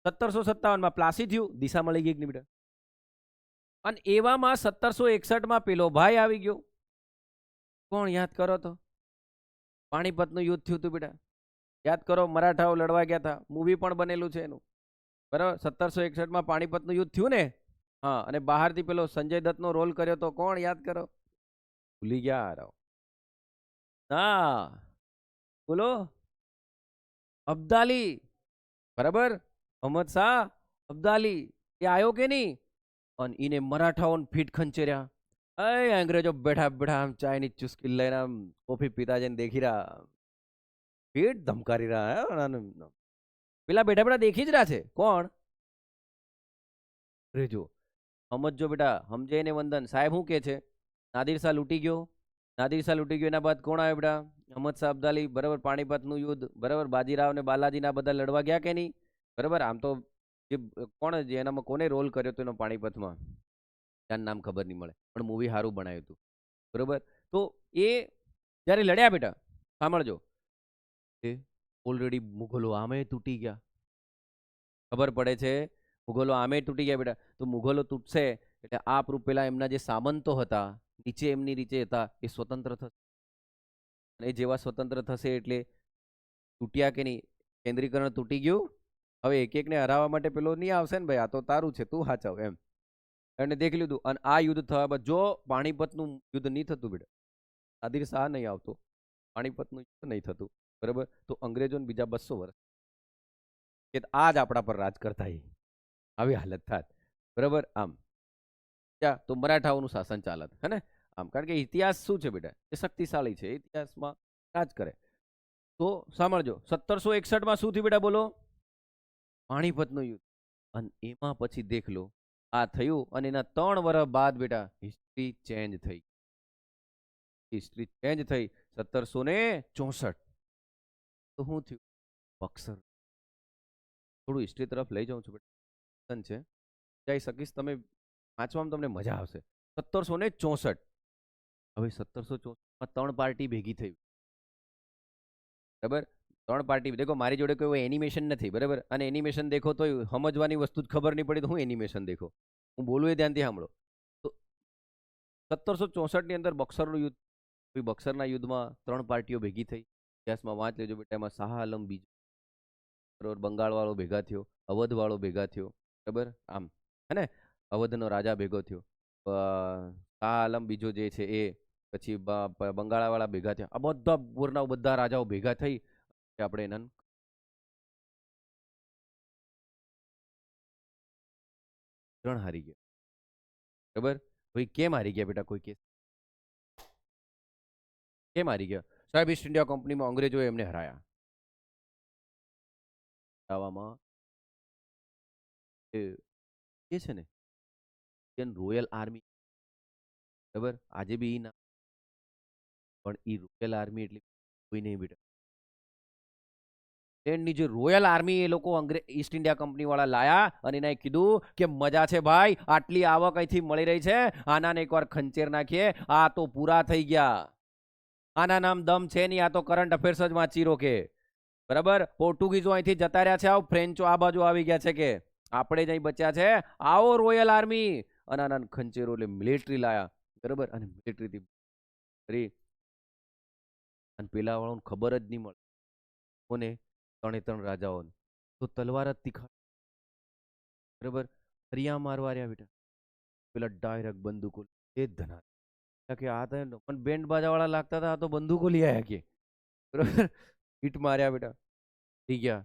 1757માં પ્લાસી થયું, દિશા મળી ગઈ બેટા. અને એવામાં 1761માં પેલો ભાઈ આવી ગયો. કોણ? યાદ કરો તો. પાણીપતનું યુદ્ધ થયું હતું બેટા. યાદ કરો, મરાઠાઓ લડવા ગયા હતા, મૂવી પણ બનેલું છે એનું, બરાબર. 1761માં પાણીપતનું યુદ્ધ થયું ને. હા, અને બહારથી પેલો સંજય દત્તનો રોલ કર્યો તો કોણ? યાદ કરો. ભૂલી ગયા? હા, બોલો. અબ્દાલી, બરાબર. અહમદ શાહ અબ્દાલી એ આવ્યો કે નહીં? અને એને મરાઠાઓને ફીટ ખંચેર્યા. અંગ્રેજો બેઠા બેઠા આમ ચાઇનીઝ ચુસ્કી લઈને આમ કોફી પીતા જઈને દેખી રહ્યા, ફીટ ધમકારી રહ્યા. પેલા બેઠા બેઠા દેખી જ રહ્યા છે. કોણ? રેજો સમજો બેટા, સમજે ને વંદન. સાહેબ શું કે છે? નાદિર શાહ લૂંટી ગયો. નાદિર શાહ લૂંટી ગયો એના બાદ કોણ આવ્યો બેટા? અહમદ શાહ અબ્દાલી, બરાબર. પાણીપતનું યુદ્ધ, બરાબર. બાજીરાવ ને બાલાજી ના બધા લડવા ગયા કે નહીં? બરાબર. આમ તો જે કોણ એનામાં કોને રોલ કર્યો હતો એનો પાણીપતમાં, ત્યાં નામ ખબર નહીં મળે, પણ મૂવી સારું બનાવ્યું હતું, બરાબર. તો એ જ્યારે લડ્યા બેટા, સાંભળજો, એ ઓલરેડી મુઘલો આમે તૂટી ગયા. ખબર પડે છે, મુઘલો આમે તૂટી ગયા બેટા. તો મુઘલો તૂટશે એટલે આ પ્રૂફ પેલા એમના જે સામંતો હતા નીચે, એમની નીચે હતા, એ સ્વતંત્ર થશે. અને જેવા સ્વતંત્ર થશે એટલે તૂટ્યા કે નહીં? કેન્દ્રીકરણ તૂટી ગયું. હવે એક એકને હરાવવા માટે પેલો નહીં આવશે ને ભાઈ, આ તો તારું છે, તું હાચવ એમ. અને દેખી લીધું. અને આ યુદ્ધ થવા બાદ જો પાણીપતનું યુદ્ધ નહીં થતું બેટા, નાદિર શાહ નહીં આવતો, પાણીપતનું યુદ્ધ નહીં થતું, બરાબર, તો અંગ્રેજોને બીજા 200 વર્ષ કે આજ આપણા પર રાજ કરતા આવી હાલત થાત, બરાબર. આમ ત્યાં તો મરાઠાઓનું શાસન ચાલત, હે ને? આમ કારણ કે ઇતિહાસ શું છે બેટા? એ શક્તિશાળી છે, ઇતિહાસમાં રાજ કરે. તો સાંભળજો, 1761માં શું થયું બેટા? બોલો. પાણીપતનું યુદ્ધ. અને એમાં પછી દેખ લો, આ થયું. અને એના 3 વર્ષ બાદ બેટા હિસ્ટ્રી ચેન્જ થઈ. હિસ્ટ્રી ચેન્જ થઈ 1764. તો શું થયું? બક્સર. થોડું હિસ્ટ્રી તરફ લઈ જાઉં છું બેટા, છે જઈ શકીશ, તમે વાંચવામાં તમને મજા આવશે. 1764. હવે 1764માં 3 પાર્ટી ભેગી થઈ, બરાબર. 3 પાર્ટી દેખો. મારી જોડે કોઈ એનિમેશન નથી, બરાબર. અને એનિમેશન દેખો તો સમજવાની વસ્તુ જ ખબર નહીં પડી તો હું એનિમેશન દેખો, હું બોલું એ ધ્યાનથી સાંભળો. તો 1764 ની અંદર બક્સરનું યુદ્ધ. બક્સરના યુદ્ધમાં 3 પાર્ટીઓ ભેગી થઈ. ઇતિહાસમાં વાંચ લેજો બેટા. એમાં શાહ આલમ બીજો, બરાબર, બંગાળ વાળો ભેગા થયો, અવધ વાળો ભેગા થયો, બરાબર. આમ હે ને, અવધનો રાજા ભેગો થયો. શાહ આલમ બીજો જે છે એ પછી બંગાળાવાળા ભેગા થયા, આ બધા પૂરના બધા રાજાઓ ભેગા થઈ આપણે એના ત્રણ હારી ગયા. બરાબર. ભાઈ કેમ હારી ગયા બેટા, કોઈ કે કેમ હારી ગયા? સાહેબ ઈસ્ટ ઇન્ડિયા કંપનીમાં અંગ્રેજોએ એમને હરાયા. હરાવામાં એ છે ને ઇન્ડિયન રોયલ આર્મી, બરાબર, આજે બી ના, પણ એ રોયલ આર્મી એટલે કોઈ નહીં બેટા. ઇંગ્લેન્ડની જે રોયલ આર્મી એ લોકો અંગ્રેજ ઈસ્ટ ઇન્ડિયા કંપની વાળા લાયા અને એને કીધું કે મજા છે ભાઈ, આટલી આવક અહીંથી મળી રહી છે, આનાને એકવાર ખંચેર નાખીએ, આ તો પૂરા થઈ ગયા, આના નામ દમ છે નહીં, આ તો કરંટ અફેર્સ જ વાંચી રોકે. બરાબર. પોર્ટુગીઝો અહીંથી જતા રહ્યા છે, આવ ફ્રેન્ચો આ બાજુ આવી ગયા છે, કે આપણે જ અહીં બચ્યા છે, આવો રોયલ આર્મી. અને આના ખંચેરો એટલે મિલિટરી લાયા. બરાબર. અને મિલિટરી અને પેલા વાળાને ખબર જ નહીં મળે કોને, ત્રણે ત્રણ રાજાઓને તો તલવાર જ તીખા. બરાબર. હરિયા મારવા રહ્યા બેટા, પેલા ડાયરેક્ટ બંદૂકો એ જ ધના કે આ તો પણ બેન્ડ બાજા વાળા લાગતા હતા, આ તો બંદૂકો લઈ આવ્યા કે. બરાબર. હિટ માર્યા બેટા, થઈ ગયા.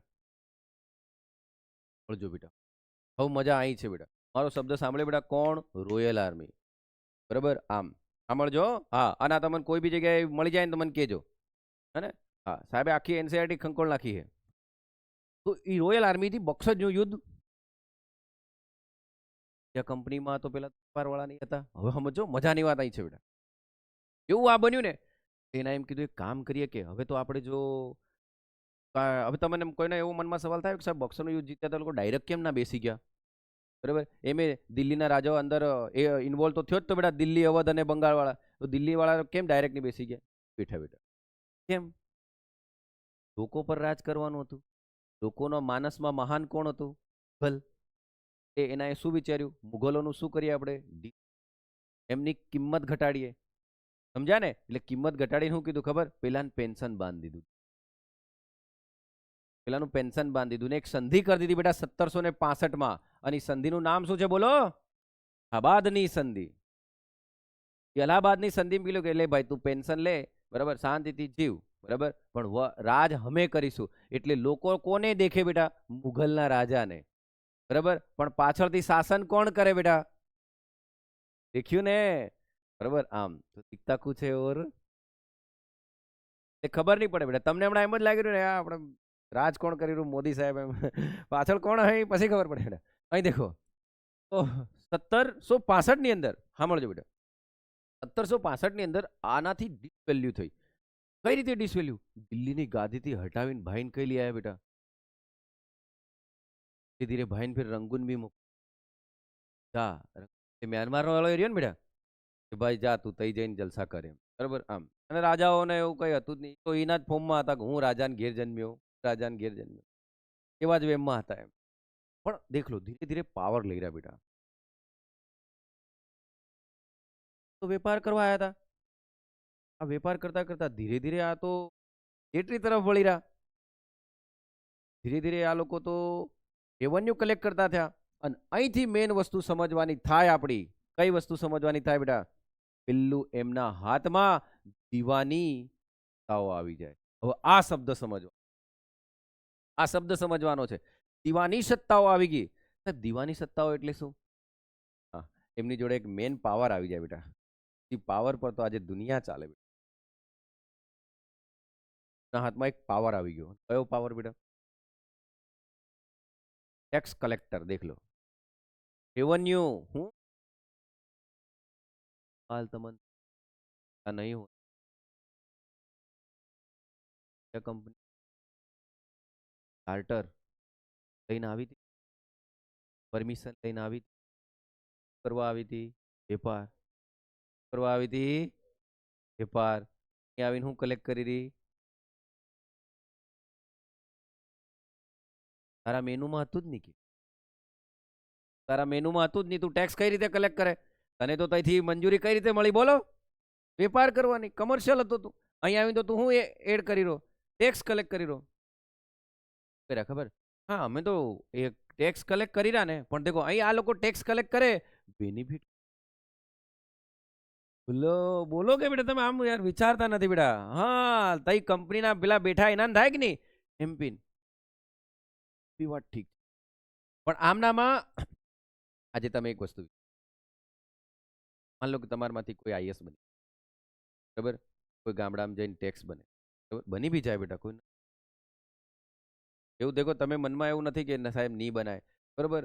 મળજો બેટા, હવે મજા અહીં છે બેટા. મારો શબ્દ સાંભળે બેટા, કોણ? Royal army. બરાબર. આમ સાંભળજો. હા, અને આ તમને કોઈ બી જગ્યાએ મળી જાય ને તો મને કહેજો. હે ને? હા, સાહેબે આખી એનસીઆરટી ખંકોળ નાખી છે. તો એ રોયલ આર્મીથી બક્સરનું યુદ્ધ કંપનીમાં તો પેલા વાળા નહીં હતા. હવે સમજો મજાની વાત અહીં છે બેટા. એવું આ બન્યું ને, એના એમ કીધું એક કામ કરીએ કે હવે તો આપણે જો હવે તમને કોઈને એવો મનમાં સવાલ થાય કે સાહેબ બોક્સરનું યુદ્ધ જીત્યા તો લોકો ડાયરેક્ટ કેમ ના બેસી ગયા? બરાબર. એમે દિલ્હીના રાજાઓ અંદર એ ઇન્વોલ્વ તો થયો જ તો બેટા, દિલ્હી, અવધ અને બંગાળ વાળા. તો દિલ્હી વાળા કેમ ડાયરેક્ટ નહીં બેસી ગયા? બેઠા બેઠા કેમ? લોકો પર રાજ કરવાનું હતું. લોકોનો માનસમાં મહાન કોણ હતું? મુઘલ. એના શું વિચાર્યું? મુઘલોનું શું કરીએ આપણે? એમની કિંમત ઘટાડીએ. સમજ્યા ને? એટલે કિંમત ઘટાડીને શું કીધું ખબર? પેલાને પેન્શન બાંધી દીધું. પેલાનું પેન્શન બાંધી દીધું ને એક સંધિ કરી દીધી બેટા 1765 અને સંધિનું નામ શું છે બોલો? અલાહાબાદની સંધિ. અલાહાબાદની સંધિ પીલું કે લે ભાઈ તું પેન્શન લે, બરાબર, શાંતિથી જીવ, બરાબર, પણ રાજ અમે કરીશું. એટલે લોકો કોને દેખે બેટા? મુઘલના રાજાને. બરાબર. પણ પાછળથી શાસન કોણ કરે બેટા? દેખ્યું ને? બરાબર. આમ તો તીખતાકું છે ઓર એ ખબર નહીં પડે બેટા. તમને હમણાં એમ જ લાગી રહ્યું ને આપણે રાજ કોણ કરી રહ્યું? મોદી સાહેબ. એમ પાછળ કોણ હે પછી ખબર પડે બેટા. અહીં દેખો તો 1765 ની અંદર સાંભળજો બેટા, 1765 ની અંદર આનાથી ડિસવેલ્યુ થઈ. કઈ રીતે ડિસવેલ્યુ? દિલ્હીની ગાદીથી હટાવીને ભાઈને કઈ લઈ આવ્યા બેટા? ધીરે ધીરે ભાઈને ફિર રંગૂન બી જા, મ્યાનમાર નો વાળો એરિયો ને બેટા, કે ભાઈ જા તું તઈ જઈને જલસા કરે. બરાબર. આમ અને રાજાઓને એવું કઈ હતું જ નહીં, તો એના જ ફોર્મમાં હતા કે હું રાજાને ઘેર જન્મ્યો, રાજાને ઘેર જન્મ્યો, એવા જ વેમમાં હતા એમ. પણ દેખ લો ધીરે ધીરે પાવર લઈ રહ્યા બેટા. તો વેપાર કરવા આવ્યા હતા. આ વેપાર કરતા કરતા ધીરે ધીરે આ તો એટરી તરફ વળી રહ્યા. ધીરે ધીરે આ લોકો તો રેવન્યુ કલેક્ટ કરતા થયા. અને અહીંથી મેઇન વસ્તુ સમજવાની થાય આપણી. કઈ વસ્તુ સમજવાની થાય બેટા? પેલું એમના હાથમાં દીવાની સત્તાઓ આવી જાય. હવે આ શબ્દ સમજવા, આ શબ્દ સમજવાનો છે. દીવાની સત્તાઓ આવી ગઈ. દીવાની સત્તાઓ એટલે શું? હા, એમની જોડે એક મેન પાવર આવી જાય બેટા. એ પાવર પર તો આજે દુનિયા ચાલે બેટા. હાથમાં એક પાવર આવી ગયો. કયો પાવર બેટા? Tax collector. દેખ લો, રેવન્યુ. હું હાલ તમને નહીં હોય કંપની ચાર્ટર લઈને આવી હતી, પરમિશન લઈને આવી હતી, કરવા આવી હતી વેપાર, કરવા આવી હતી વેપાર. અહીં આવીને હું કલેક્ટ કરી રહી? તારા મેનુમાં હતું જ નહીં કે, તારા મેનુમાં હતું જ નહીં. તું ટેક્સ કઈ રીતે કલેક્ટ કરે? તને તો ત્યાંથી મંજૂરી કઈ રીતે મળી બોલો? વેપાર કરવાની, કમર્શિયલ હતો તું. અહીં આવીને તો તું હું એડ કરી રહ્યો? ટેક્સ કલેક્ટ કરી રહ્યો. કર્યા ખબર? હા, અમે તો એક ટેક્સ કલેક્ટ કરી રહ્યા ને, પણ દેખો અહીં આ લોકો ટેક્સ કલેક્ટ કરે બેનિફિટ બોલો બોલો કે બેટા તમે આમ યાર વિચારતા નથી બેટા. હા તઈ કંપનીના પેલા બેઠા એના થાય કે નહીં એમપિન બી વાત ઠીક. પણ આમનામાં આજે તમે એક વસ્તુ માન લો કે તમારામાંથી કોઈ આઈએસ બને, બરાબર, કોઈ ગામડામાં જઈને ટેક્સ બને, બરાબર, બની બી જાય બેટા, કોઈ એવું દેખો તમે મનમાં એવું નથી કે સાહેબ નહીં બનાય, બરાબર.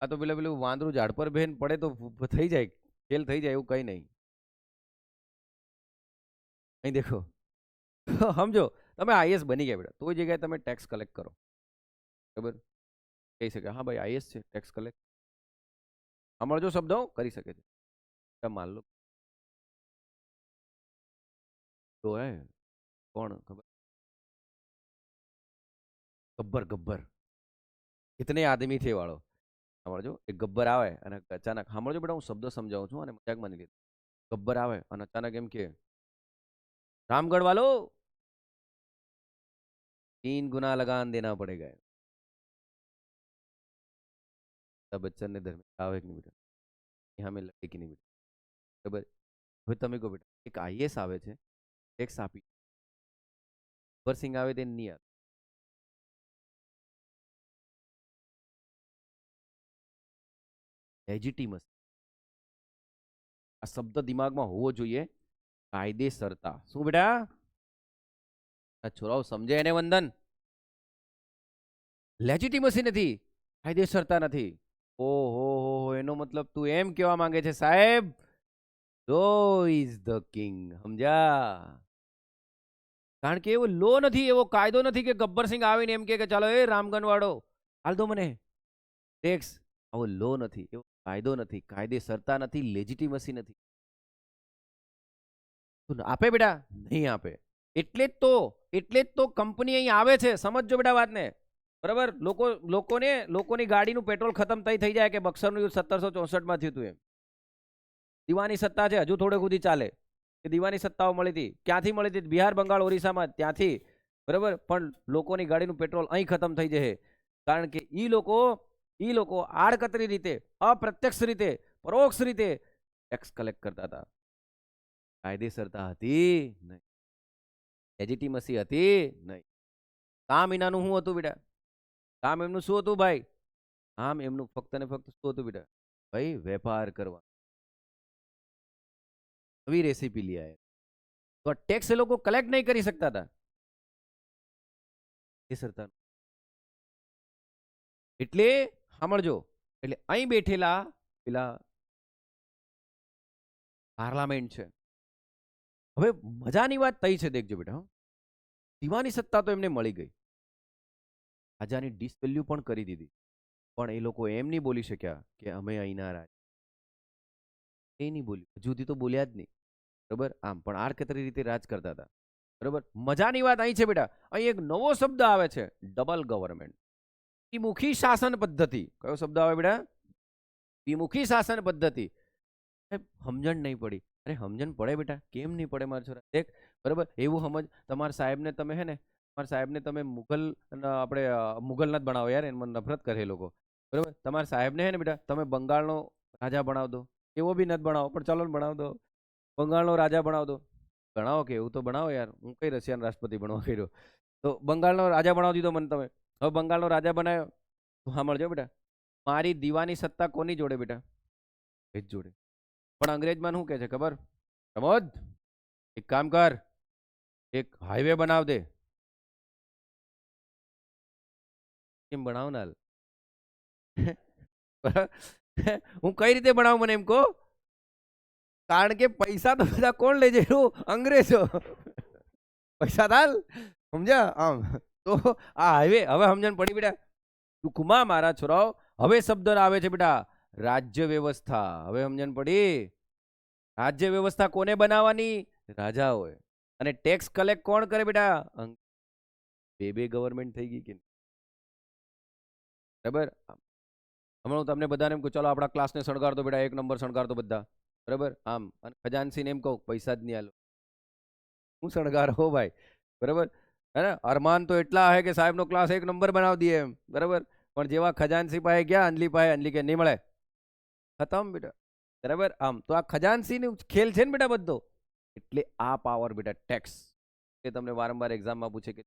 આ તો પેલું વાંદરું ઝાડ પર બેન પડે તો થઈ જાય, ફેલ થઈ જાય એવું કઈ નહીં. અહીં દેખો સમજો તમે આઈએસ બની ગયા બેટા, તો જગ્યાએ તમે ટેક્સ કલેક્ટ કરો, બરાબર, કહી શકે હા ભાઈ આઈએસ છે ટેક્સ કલેક્ટ, સાંભળજો શબ્દો કરી શકે છે. માન લો તો હે કોણ ખબર, ગબ્બર ગબ્બર કિતને આદમી થે વાળો, સાંભળજો એક ગબ્બર આવે અને અચાનક, સાંભળજો બેટા હું શબ્દો સમજાવું છું અને મજાક માની લીધું. ગબ્બર આવે અને અચાનક એમ કે रामगढ़ वालों 3 गुना लगान देना पड़ेगा. અમિતાભ બચ્ચન ને ધર્મેન્દ્ર આવે કે નહીં બેટા, यहाँ में लड़े कि नहीं बेटा, બરાબર. હવે તમે કહો બેટા એક આઈએસ આવે છે ટેક્સ આપી, ગબ્બર સિંહ આવે તે નહીં આવે, લેજિટિમસ આ શબ્દ દિમાગમાં હોવો જોઈએ, કાયદેસરતા. શું બેટા આ છોરાઓ સમજે એને વંદન, લેજિટિમસી નથી, કાયદેસરતા નથી. ઓહો એનો મતલબ તું એમ કહેવા માંગે છે સાહેબ લો ઇઝ ધ કિંગ, સમજ્યા? કારણ કે એવો લો નથી, એવો કાયદો નથી કે ગબ્બરસિંહ આવીને એમ કે ચાલો એ રામગન વાળો હાલ દો મને ટેક્સ. આવો લો નથી, એવો કાયદો નથી, કાયદેસરતા નથી, લેજિટિમસી નથી. આપે બેટા નહીં આપે. એટલે જ તો કંપની અહીં આવે છે, સમજજો બેટા વાતને, બરાબર. લોકોની ગાડીનું પેટ્રોલ ખતમ થઈ જાય કે બક્સરનું યુદ્ધ 1764 થયું હતું એમ. દીવાની સત્તા છે હજુ થોડે સુધી ચાલે, કે દીવાની સત્તાઓ મળી હતી, ક્યાંથી મળી હતી? બિહાર, બંગાળ, ઓરિસ્સામાં, ત્યાંથી, બરાબર. પણ લોકોની ગાડીનું પેટ્રોલ અહીં ખતમ થઈ જશે, કારણ કે ઈ લોકો આડકતરી રીતે, અપ્રત્યક્ષ રીતે, પરોક્ષ રીતે ટેક્સ કલેક્ટ કરતા હતા. કાયદેસરતા હતી નહીં, લેજિટિમસી હતી નહીં. કામ એનાનું શું હતું બેટા? કામ એમનું શું હતું ભાઈ? કામ એમનું ફક્ત ને ફક્ત શું હતું બેટા? ભાઈ વેપાર કરવા, નવી રેસીપી લઈ આવ્યા. તો ટેક્સ એ લોકો કલેક્ટ નહીં કરી શકતા હતા. એટલે સાંભળજો, એટલે અહીં બેઠેલા પેલા પાર્લામેન્ટ છે. હવે મજાની વાત તઈ છે, દેખજો બેટા, દીવાની સત્તા તો એમને મળી ગઈ, રાજાની ડિસવેલ્યુ પણ કરી દીધી, પણ એ લોકો એમ નહીં બોલી શક્યા કે અમે અહીંના રાજ, એ નહીં બોલ્યું, હજુ સુધી તો બોલ્યા જ નહીં, બરાબર. આમ પણ આડકતરી રીતે રાજ કરતા હતા, બરાબર. મજાની વાત અહીં છે બેટા, અહીં એક નવો શબ્દ આવે છે, ડબલ ગવર્નમેન્ટ, દ્વિમુખી શાસન પદ્ધતિ. કયો શબ્દ આવે બેટા? દ્વિમુખી શાસન પદ્ધતિ. સમજણ નહીં પડી. અરે સમજણ પડે બેટા, કેમ નહીં પડે મારા છોરા? દેખ, બરાબર, એવું સમજ તમારા સાહેબને તમે હે ને, તમારા સાહેબને તમે આપણે મુગલ નથી બનાવો યાર, એને મને નફરત કરે લોકો, બરાબર. તમારા સાહેબને હે ને બેટા તમે બંગાળનો રાજા બનાવ દો, એવો બી નથી બનાવો પણ ચાલો બનાવ દો, બંગાળનો રાજા બનાવ દો, બનાવો કે એવું તો બનાવો યાર. હું કઈ રશિયાનો રાષ્ટ્રપતિ બનવા કર્યો, તો બંગાળનો રાજા બનાવી દીધો મને તમે. હવે બંગાળનો રાજા બનાવ્યો તો સાંભળજો બેટા, મારી દીવાની સત્તા કોની જોડે બેટા? એ જ જોડે. પણ અંગ્રેજમાં શું કહે છે ખબર? પ્રમોદ એક કામ કર, એક હાઈવે બનાવ દે. કેમ બનાવનાર? હું કઈ રીતે બનાવું મને એમ કહો? કારણ કે પૈસા તો બધા કોણ લઈ જાય? અંગ્રેજો. પૈસા તાલ, સમજ્યા? આમ તો આ હાઈવે, હવે સમજણ પડી બેટા? ટૂંકમાં મારા છોરાઓ હવે શબ્દ આવે છે બેટા રાજ્ય વ્યવસ્થા. હવે સમજણ પડી? રાજ્ય વ્યવસ્થા કોને બનાવવાની? રાજાઓએ. અને ટેક્સ કલેક્ટ કોણ કરે બેટા? બે ગવર્નમેન્ટ થઈ ગઈ કે બરાબર. હમણાં હું તમને બધાને એમ કહું ચાલો આપણા ક્લાસને શણગાર દો બેટા, 1 નંબર શણગાર દો બધા, બરાબર. આમ અને ખજાનસીને એમ કહું પૈસા જ નહીં આલો, હું શણગાર હો ભાઈ, બરાબર. હે ને અરમાન તો એટલા હે કે સાહેબનો ક્લાસ 1 નંબર બનાવી દઈએ એમ, બરાબર. પણ જેવા ખજાનસી પાસે ગયા અંજલી પાસે, અંજલી કે નહીં મળે, ખતમ બેટા. બરાબર. આમ તો આ ખજાનસીનો ખેલ છે ને બેટા બધો. એટલે આ પાવર બેટા ટેક્સ એ તમને વારંવાર એક્ઝામમાં પૂછે કે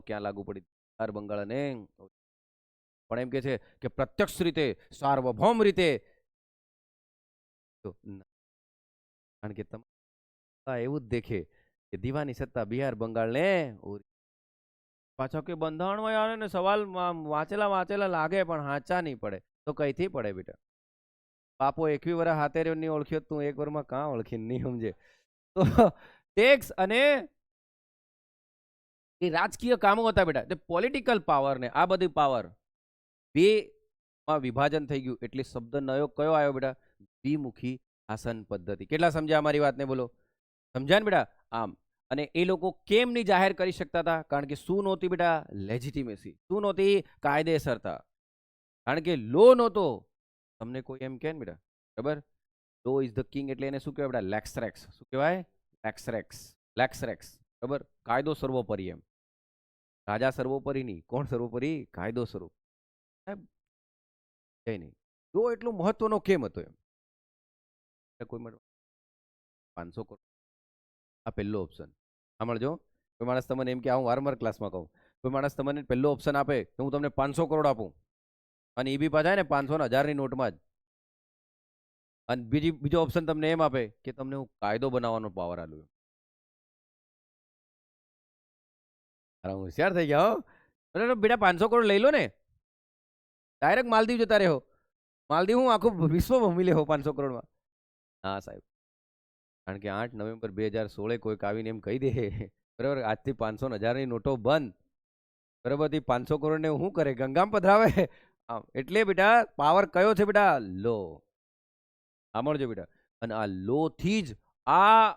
ક્યાં લાગુ પડી બિહાર બંગાળ અને પણ એમ કે છે કે પ્રત્યક્ષ રીતે સાર્વભૌમ રીતે કારણ કે એવું જ દેખે કે દીવાની સત્તા બિહાર બંગાળ ને પાછો કે બંધારણમાં આવે ને સવાલ વાંચેલા વાંચેલા લાગે પણ હાચા નહીં પડે તો કઈથી પડે બેટા. બાપો 21 વર્ષ હાથે રહ્યો નહીં ઓળખ્યો તું 1 વર્ષમાં કાં ઓળખી નહીં સમજે. તો ટેક્સ અને એ રાજકીય કામો હતા બેટા. તે પોલિટિકલ પાવર ને આ બધી પાવર બે માં વિભાજન થઈ ગયું એટલે શબ્દ નયો કયો આવ્યો બેટા? દ્વિમુખી શાસન પદ્ધતિ. કેટલા સમજ્યા અમારી વાતને બોલો? સમજ્યા ને બેટા? આમ અને એ લોકો કેમ નહીં જાહેર કરી શકતા હતા? કારણ કે શું નહોતી બેટા? લેજિટિમેસી. શું નહોતી? કાયદેસરતા. કારણ કે લો નહોતો. તમને કોઈ એમ કહે ને બેટા બરાબર લો ઇઝ ધ કિંગ એટલે એને શું કહેવાય બેટા? લેક્સરેક્સ. શું કહેવાય? લેક્સરેક્સ. લેક્સરેક્સ બરાબર કાયદો સર્વોપરી એમ. રાજા સર્વોપરી નહીં. કોણ સર્વોપરી? કાયદો સર્વોપરી. કઈ નહીં લો એટલો મહત્વનો કેમ હતો એમ? કોઈ 500 કરોડ આ પહેલો ઓપ્શન સાંભળજો. કોઈ માણસ તમને એમ કે હું વારંવાર ક્લાસમાં કહું કોઈ માણસ તમને પહેલો ઓપ્શન આપે કે હું તમને 500 કરોડ આપું અને એ બી પાછા ને 500 ને 1000 ની નોટમાં જ અને બીજો ઓપ્શન તમને એમ આપે કે તમને હું કાયદો બનાવવાનો પાવર આલું. હોશિયાર થઈ ગયા હો. બેટા 500 કરોડ લઈ લો ને ડાયરેક્ટ માલદીવ જતા રહ્યો. માલદીવ હું આખું વિશ્વ ભમી લેવો 500 કરોડમાં. હા સાહેબ કારણ કે 8 નવેમ્બર 2016 કોઈક આવીને એમ કહી દે બરાબર આજથી 500 ને 1000 ની નોટો બંધ બરાબર 500 કરોડ ને શું કરે? ગંગામ પધરાવે. એટલે બેટા પાવર કયો છે બેટા? લો. સાંભળજો બેટા અને આ લો થી જ આ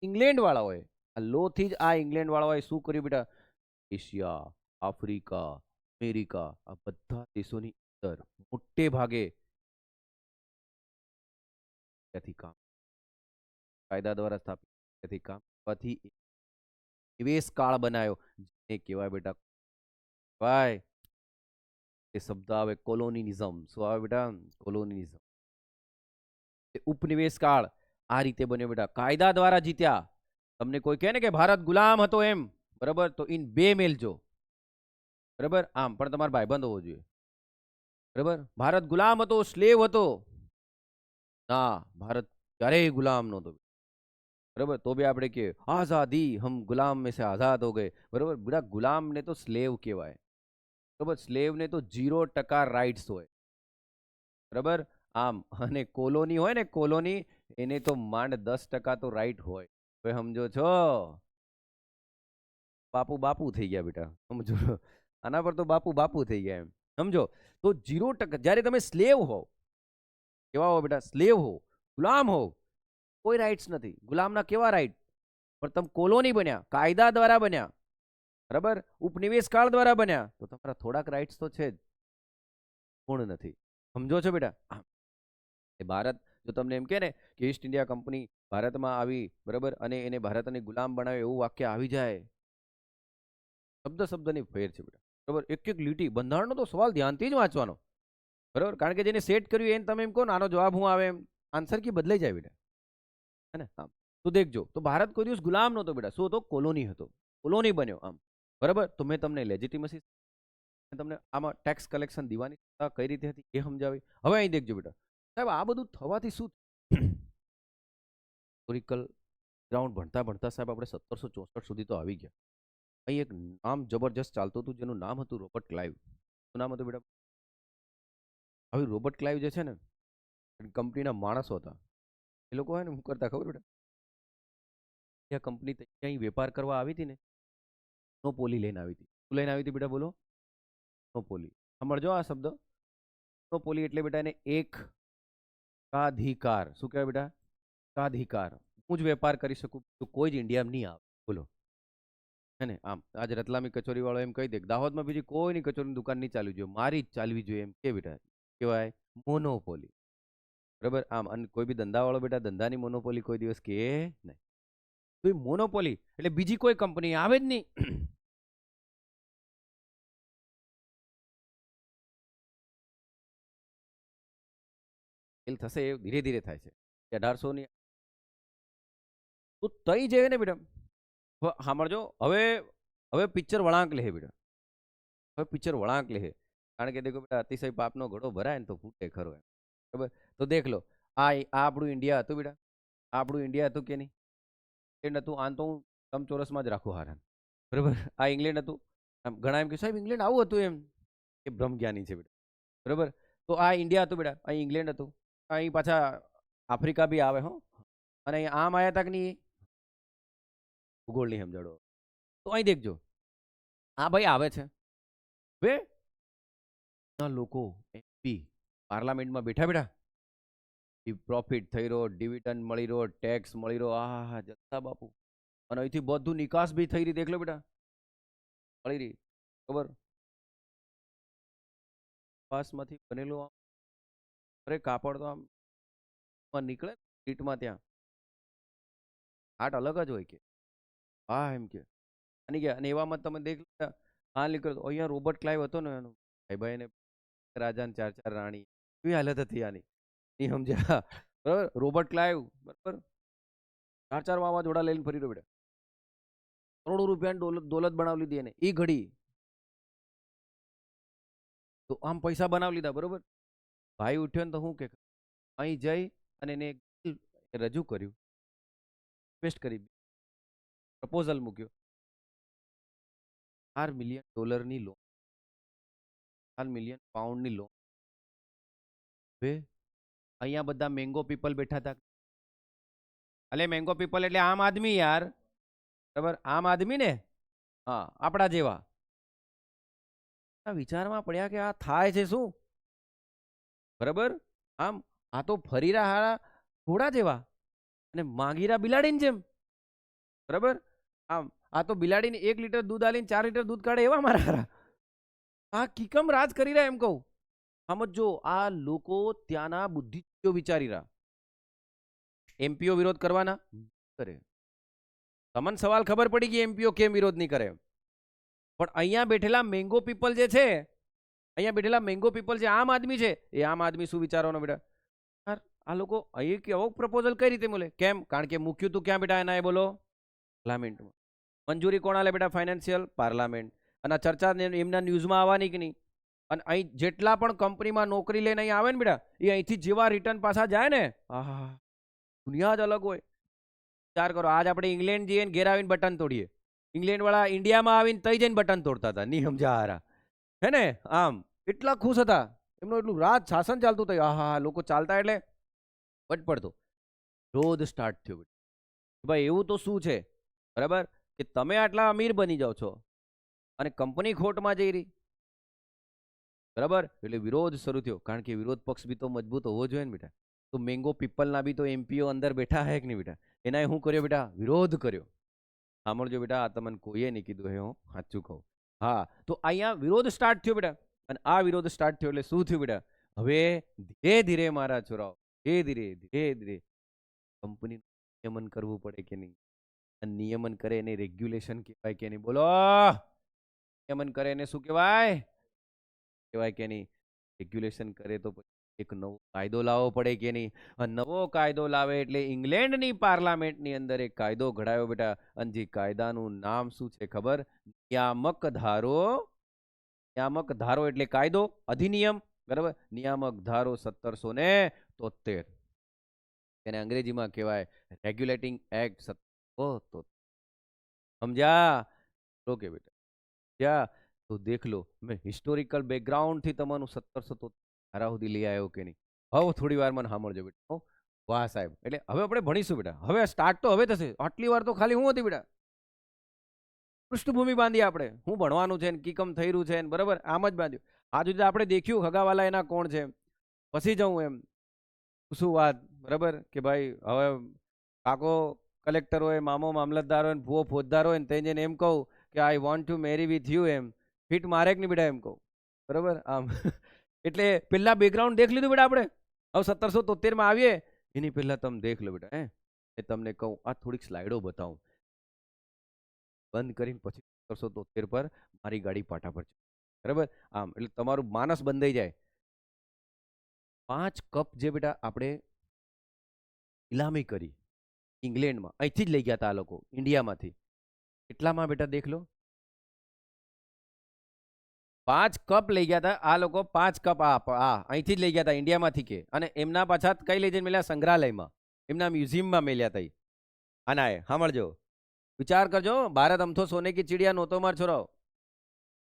ઇંગ્લેન્ડ વાળાઓએ આ લો થી જ આ ઇંગ્લેન્ડ વાળાઓએ શું કર્યું બેટા? એશિયા, આફ્રિકા, અમેરિકા આ બધા દેશોની અંદર મોટે ભાગે ત્યાંથી કામ કાયદા દ્વારા સ્થાપિત ત્યાંથી કામ કરવાથી નિવેશ કાળ બનાવ્યો જેને કહેવાય બેટા ભાઈ એ શબ્દ આવે કોલોનિઝમ. શું આવે બેટા? કોલોનિઝમ. ઉપનિવેશ કાળ આ રીતે બન્યો બેટા. કાયદા દ્વારા જીત્યા. તમને કોઈ કહે ને કે ભારત ગુલામ હતો એમ બરાબર તો ઇન બે મેલજો બરાબર આમ પણ તમારો ભાઈબંધ હોવો જોઈએ બરાબર. ભારત ગુલામ હતો સ્લેવ હતો ના ભારત ક્યારેય ગુલામ નહોતો બરાબર. તો બી આપણે કે આઝાદી હમ ગુલામ મેં સે આઝાદ હો ગયે બરાબર. બેટા ગુલામ ને તો સ્લેવ કહેવાય બરાબર. સ્લેવ ને તો 0% રાઇટ્સ હોય બરાબર આમ અને કોલોની હોય ને કોલોની એને તો માંડ 10% તો રાઈટ હોય. હવે સમજો છો? બાપુ બાપુ થઈ ગયા બેટા. સમજો આના પર તો બાપુ બાપુ થઈ ગયા એમ સમજો. તો 0% જ્યારે તમે સ્લેવ હો કેવા હો બેટા? સ્લેવ હો ગુલામ હો કોઈ રાઇટ્સ નથી. ગુલામના કેવા રાઇટ? પણ તમે કોલોની બન્યા કાયદા દ્વારા બન્યા બરાબર ઉપનિવેશ કાળ દ્વારા બન્યા તો તમારા થોડાક રાઇટ્સ તો છે જ પૂર્ણ નથી. સમજો છો બેટા? એ ભારત જો તમને એમ કે ને કે ઈસ્ટ ઇન્ડિયા કંપની ભારતમાં આવી બરાબર અને એને ભારતને ગુલામ બનાવે એવું વાક્ય આવી જાય શબ્દ શબ્દની ફેર છે બેટા બરાબર. એક એક લીટી બંધારણનો તો સવાલ ધ્યાનથી જ વાંચવાનો બરાબર. કારણ કે જેને સેટ કર્યું એને તમે એમ કહો આનો જવાબ હું આવે એમ આન્સર કી બદલાઈ જાય બેટા હે ને. આમ તો દેખજો તો ભારત કોઈ દિવસ ગુલામ નહોતો બેટા. શું હતો? કોલોની હતો. કોલોની બન્યો આમ બરાબર. તો મેં તમને લેજિટિમસી તમને આમાં ટેક્સ કલેક્શન દીવાની કઈ રીતે હતી એ સમજાવી. હવે અહીં દેખજો બેટા સાહેબ આ બધું થવાથી શું હિસ્ટોરિકલ ગ્રાઉન્ડ ભણતા ભણતા સાહેબ આપણે 1764 સુધી તો આવી ગયા. અહીં એક નામ જબરજસ્ત ચાલતું હતું જેનું નામ હતું રોબર્ટ ક્લાઇવ. શું નામ હતું બેટા? હવે રોબર્ટ ક્લાઇવ જે છે ને કંપનીના માણસો હતા એ લોકો હોય ને શું કરતા ખબર બેટા? કંપની ત્યાં વેપાર કરવા આવી હતી ને મોનોપોલી લઈને આવી હતી. શું લઈને આવી હતી બેટા બોલો? મોનોપોલી. સમજો આ શબ્દ મોનોપોલી એટલે બેટા એને એક એકાધિકાર. શું કહેવાય બેટા? એકાધિકાર. હું જ વેપાર કરી શકું તો કોઈ જ ઇન્ડિયામાં નહીં આવે બોલો હે ને. આમ આજે રતલામી કચોરી વાળો એમ કહી દે દાહોદમાં બીજી કોઈની કચોરીની દુકાન નહીં ચાલવી જોઈએ મારી જ ચાલવી જોઈએ એમ કે બેટા કહેવાય મોનોપોલી બરાબર. આમ અને કોઈ બી ધંધાવાળો બેટા ધંધાની મોનોપોલી કોઈ દિવસ કે નહીં. તો એ મોનોપોલી એટલે બીજી કોઈ કંપની આવે જ નહીં. ફેલ થશે એ ધીરે ધીરે થાય છે. 1800ની તો તઈ જેવે ને બેટા, સાંભળજો. હવે હવે પિક્ચર વળાંક લે બેટા, હવે પિક્ચર વળાંક લે. કારણ કે દેખો બેટા, અતિશય પાપનો ઘડો ભરાય ને તો ફૂટે ખરો એમ. બરાબર. તો દેખ લો, આ આપણું ઇન્ડિયા હતું બેટા, આ આપણું ઇન્ડિયા હતું કે નહીં? ઇંગ્લેન્ડ હતું. આમ તો હું લંબચોરસમાં જ રાખું હારાને. બરાબર. આ ઇંગ્લેન્ડ હતું. આમ ઘણા એમ કે સાહેબ ઇંગ્લેન્ડ આવું હતું એમ, એ બ્રહ્મજ્ઞાની છે બેટા. બરાબર. તો આ ઇન્ડિયા હતું બેટા, અહીં ઇંગ્લેન્ડ હતું. અહીં પાછા આફ્રિકા બી આવે હો. અને અહીં આમ આયા તક નહીં, ભૂગોળ નહીં સમજાડો. તો અહીં દેખજો, આ ભાઈ આવે છે. હવે લોકો એમપી પાર્લામેન્ટમાં બેઠા બેઠા, પ્રોફિટ થઈ રહ્યો, ડિવિડન્ડ મળી રહ્યો, ટેક્સ મળી રહ્યો, આ જથ્થા બાપુ. અને અહીંથી બધું નિકાસ બી થઈ રહી, દેખ લો બેટા, મળી રહી. ખબર? કપાસમાંથી બનેલું અરે કાપડ તો આમ નીકળે સ્ટ્રીટમાં, ત્યાં આર્ટ અલગ જ હોય કે હા એમ કે આની ગયા. અને એવામાં તમે દેખ હા નીકળતો અહીંયા રોબર્ટ ક્લાઇવ હતો ને એનો ભાઈ ને રાજા ને 4 રાણી, એવી હાલત હતી આની. નહીં સમજ્યા? બરાબર. રોબર્ટ ક્લાઇવ બરાબર 4 વાવાઝોડા લઈને ફરી રહ્યો બેટા, કરોડો રૂપિયાની દોલત બનાવી લીધી એને એ ઘડી. તો આમ પૈસા બનાવી લીધા. બરોબર. ભાઈ ઉઠ્યો ને તો હું કે અહીં જઈ અને એને રજૂ કર્યું, રિક્વેસ્ટ કરી, પ્રપોઝલ મૂક્યો, $4 મિલિયન લોન, $4 મિલિયન પાઉન્ડની લોન. હવે અહીંયા બધા મેંગો પીપલ બેઠા હતા. અલે મેંગો પીપલ એટલે આમ આદમી યાર. બરાબર. આમ આદમી ને, હા આપણા જેવા. વિચારમાં પડ્યા કે આ થાય છે શું? બરાબર. આમ આ તો ફરીરા હારા ઘોડા જેવા અને માગીરા બિલાડીની જેમ. બરાબર. આમ આ તો બિલાડીને 1 લીટર દૂધ આલીને 4 લીટર દૂધ કાઢે એવા મારા હારા. આ કિકમ રાજ કરી રહ્યા એમ કહું. સમજો, આ લોકો ત્યાંના બુદ્ધિજીવીઓ વિચારી રહ્યા. એમપીઓ વિરોધ કરવાના કરે. તમને સવાલ ખબર પડી ગઈ એમપીઓ કેમ વિરોધ નહીં કરે? પણ અહીંયા બેઠેલા મેંગો પીપલ જે છે, અહીંયા બેઠેલા મેંગો પીપલ જે આમ આદમી છે, એ આમ આદમી શું વિચારવાનો બેટા? યાર આ લોકો અહીં કેવો પ્રપોઝલ કઈ રીતે મળે? કેમ? કારણ કે મૂક્યું તું ક્યાં બેટા? એના એ બોલો પાર્લામેન્ટમાં. મંજૂરી કોણ આલે બેટા? Financial parliament. અને આ ચર્ચા એમના ન્યૂઝમાં આવવાની કે નહીં? અને અહીં જેટલા પણ કંપનીમાં નોકરી લઈને અહીં આવે ને બેટા, એ અહીંથી જેવા રિટર્ન પાછા જાય ને, આહા દુનિયા જ અલગ હોય. વિચાર કરો, આજ આપણે ઇંગ્લેન્ડ જઈએ ને ઘેર આવીને બટન તોડીએ. ઇંગ્લેન્ડ વાળા ઇન્ડિયામાં આવીને તઈ જઈને બટન તોડતા હતા. નહીં સમજા હારા હે ને? આમ એટલા ખુશ હતા. એમનું એટલું રાજ શાસન ચાલતું હતું. આહા લોકો ચાલતા એટલે વટ પડતો. રોધ સ્ટાર્ટ થયો ભાઈ. એવું તો શું છે બરાબર કે તમે આટલા અમીર બની જાઓ છો અને કંપની ખોટમાં જઈ રહી. બરાબર. એટલે વિરોધ શરૂ થયો. કારણ કે વિરોધ પક્ષ બી તો મજબૂત હોવો જોઈએ ને બેટા. તો મેંગો પીપલના બી તો એમપીઓ અંદર બેઠા હે કે નહીં બેટા? એના શું કર્યો બેટા? વિરોધ કર્યો. સાંભળજો બેટા, આ તમને કોઈએ નહીં કીધું હે, હું સાચું કહું. હા, તો અહીંયા વિરોધ સ્ટાર્ટ થયો બેટા. અને આ વિરોધ સ્ટાર્ટ થયો એટલે શું થયું બેટા? હવે ધીરે ધીરે મારા છોરાઓ, ધીરે ધીરે કંપની નિયમન કરવું પડે કે નહીં? અને નિયમન કરે એને રેગ્યુલેશન કહેવાય કે નહીં? બોલો. નિયમન કરે એને શું કહેવાય? કહેવાય કે નહીં? રેગ્યુલેશન કરે તો એક નવો કાયદો લાવવો પડે કે નહીં? નવો કાયદો લાવે એટલે ઇંગ્લેન્ડની પાર્લામેન્ટની અંદર એક કાયદો ઘડાયો બેટા. અને જે કાયદાનું નામ શું છે ખબર? નિયામક ધારો. નિયામક ધારો એટલે કાયદો, અધિનિયમ. બરાબર. નિયામક ધારો 1773. એને અંગ્રેજીમાં કહેવાય રેગ્યુલેટિંગ એક્ટ 1773. સમજ્યા? ઓકે બેટા. क्या? तो देख लो, मैं हिस्टोरिकल बैकग्राउंड थी તમારું 1773 ધારા સુધી લઈ આવ્યો કે નહીં? હવે થોડી વાર મને સાંભળજો બેટા. વાહ સાહેબ. એટલે હવે આપણે ભણીશું બેટા. હવે સ્ટાર્ટ તો હવે થશે. આટલી વાર તો ખાલી હું હતી બેટા, પૃષ્ઠભૂમિ બાંધી આપણે. હું ભણવાનું છે ને કીકમ થઈ રહ્યું છે ને, બરાબર આમ જ બાંધ્યું. આ સુધી આપણે દેખ્યું હગાવાલા એના કોણ છે, પછી જવું એમ શું વાત. બરાબર કે ભાઈ હવે કાકો કલેક્ટર હોય, મામો મામલતદાર હોય, ભૂવો ફોજદાર હોય ને તે જઈને એમ કહું કે I want to marry with you, એમ ફિટ મારે કે નહીં બેટા એમ કહું. બરાબર. આમ એટલે પેલા બેકગ્રાઉન્ડ દેખ લીધું બેટા આપણે. હવે 1773 માં આવીએ એની પહેલા તમે દેખ લો બેટા. એ તમને કહું, આ થોડીક સ્લાઇડો બતાવું, બંધ કરીને પછી 1773 પર મારી ગાડી પાટા પર છે. બરાબર. આમ એટલે તમારું માનસ બંધાઈ જાય. 5 કપ જે બેટા આપણે નીલામી કરી ઇંગ્લેન્ડમાં, અહીંથી જ લઈ ગયા હતા આ લોકો ઇન્ડિયામાંથી. કેટલામાં બેટા દેખ લો, 5 કપ લઈ ગયા હતા આ લોકો. 5 કપ અહીંથી જ લઈ ગયા હતા ઇન્ડિયામાંથી કે, અને એમના પાછા કઈ લઈ જઈને મેલ્યા? સંગ્રહાલયમાં, એમના મ્યુઝિયમમાં મેલ્યા હતા. આના એ સાંભળજો, વિચાર કરજો. ભારત અમથો સોને કી ચીડિયા નહોતો માર છોરાઓ,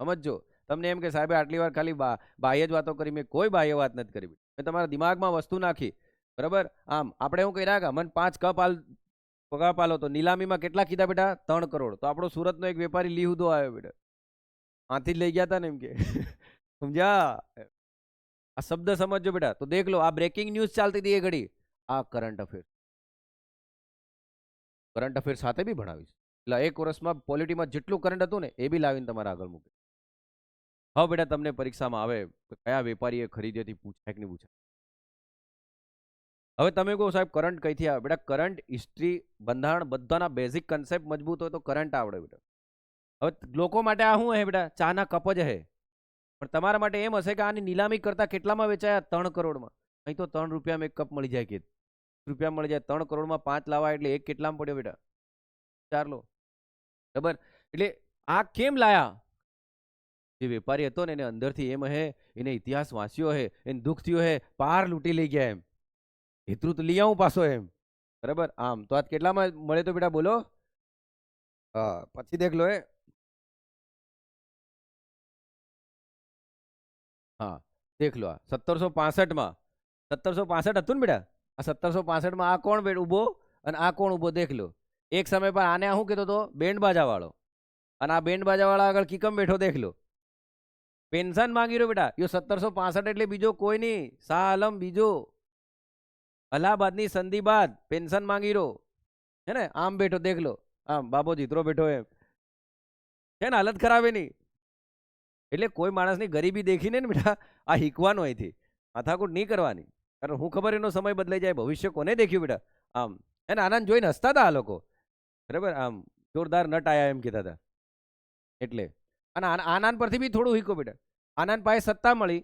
સમજજો. તમને એમ કે સાહેબ આટલી વાર ખાલી બાહ્ય જ વાતો કરી, મેં કોઈ બાહ્ય વાત નથી કરી. મેં તમારા દિમાગમાં વસ્તુ નાખી, બરાબર. આમ આપણે હું કહી રહ્યા મને 5 કપ હાલ પગા પાલો, તો નીલામીમાં કેટલા કીધા બેટા? 3 કરોડ. તો આપણો સુરતનો એક વેપારી લીહુદો આવ્યો બેટા, આથી જ લઈ ગયા હતા ને એમ કે. સમજ્યા? આ શબ્દ સમજજો બેટા. તો દેખ લો, આ બ્રેકિંગ ન્યૂઝ ચાલતી હતી એ ઘડી. આ કરંટ અફેર સાથે બી ભણાવીશ. એટલે એક વર્ષમાં પોલિટીમાં જેટલું કરંટ હતું ને એ બી લાવીને તમારા આગળ મૂકે. હવે બેટા તમને પરીક્ષામાં આવે કયા વેપારીએ ખરીદી હતી, પૂછાય કે નહીં પૂછાય. હવે તમે કહો સાહેબ કરંટ કઈથી આવે? બેટા કરંટ, હિસ્ટ્રી, બંધારણ બધાના બેઝિક કન્સેપ્ટ મજબૂત હોય તો કરંટ આવડે બેટા. હવે લોકો માટે આ શું હે બેટા? ચાના કપ જ હે. પણ તમારા માટે એમ હશે કે આની નીલામી કરતા કેટલામાં વેચાયા? 3 કરોડમાં. અહીં તો 3 રૂપિયામાં એક કપ મળી જાય કે રૂપિયા મળી જાય. 3 કરોડમાં 5 લાવા એટલે એક કેટલામાં પડ્યો બેટા? 4 લો, બરાબર. એટલે આ કેમ લાયા? જે વેપારી હતો ને એને અંદરથી એમ હે, એને ઇતિહાસ વાંચ્યો હે, એને દુઃખ થયું હે, પાર લૂંટી લઈ ગયા એમ, એટલું તો લઈ આવું પાછો એમ, બરાબર. આમ તો આજ કેટલામાં મળે તો બેટા બોલો? પછી દેખ લો એ. હા દેખ લો, આ 1765 1765 હતું ને બેટા. આ 1765 આ કોણ બેટ ઉભો અને આ કોણ ઉભો? દેખ લો. એક સમય પર આને શું કહેતો હતો? બેન્ડ બાજા વાળો. અને આ બેન્ડ બાજા વાળા આગળ કીકમ બેઠો. દેખ લો, પેન્શન માંગી રહ્યો બેટા. યો 1765 એટલે બીજો કોઈ નહીં, શાહ આલમ બીજો, અલ્હાબાદની સંધિ બાદ પેન્શન માંગી રહ્યો હે ને. આમ બેઠો દેખ લો, આમ બાબો જીતરો બેઠો એમ છે ને. હાલત ખરાબ એની. એટલે કોઈ માણસની ગરીબી દેખીને ને બેટા આ શીખવાનું અહીંથી, માથાકૂટ નહીં કરવાની. કારણ હું ખબર એનો સમય બદલાઈ જાય, ભવિષ્ય કોને દેખ્યું બેટા? આમ એને આનંદ જોઈને હસતા હતા આ લોકો, બરાબર. આમ જોરદાર નટ આયા એમ કહેતા હતા. એટલે અને આનંદ પરથી બી થોડું શીખો બેટા. આનંદ પાસે સત્તા મળી,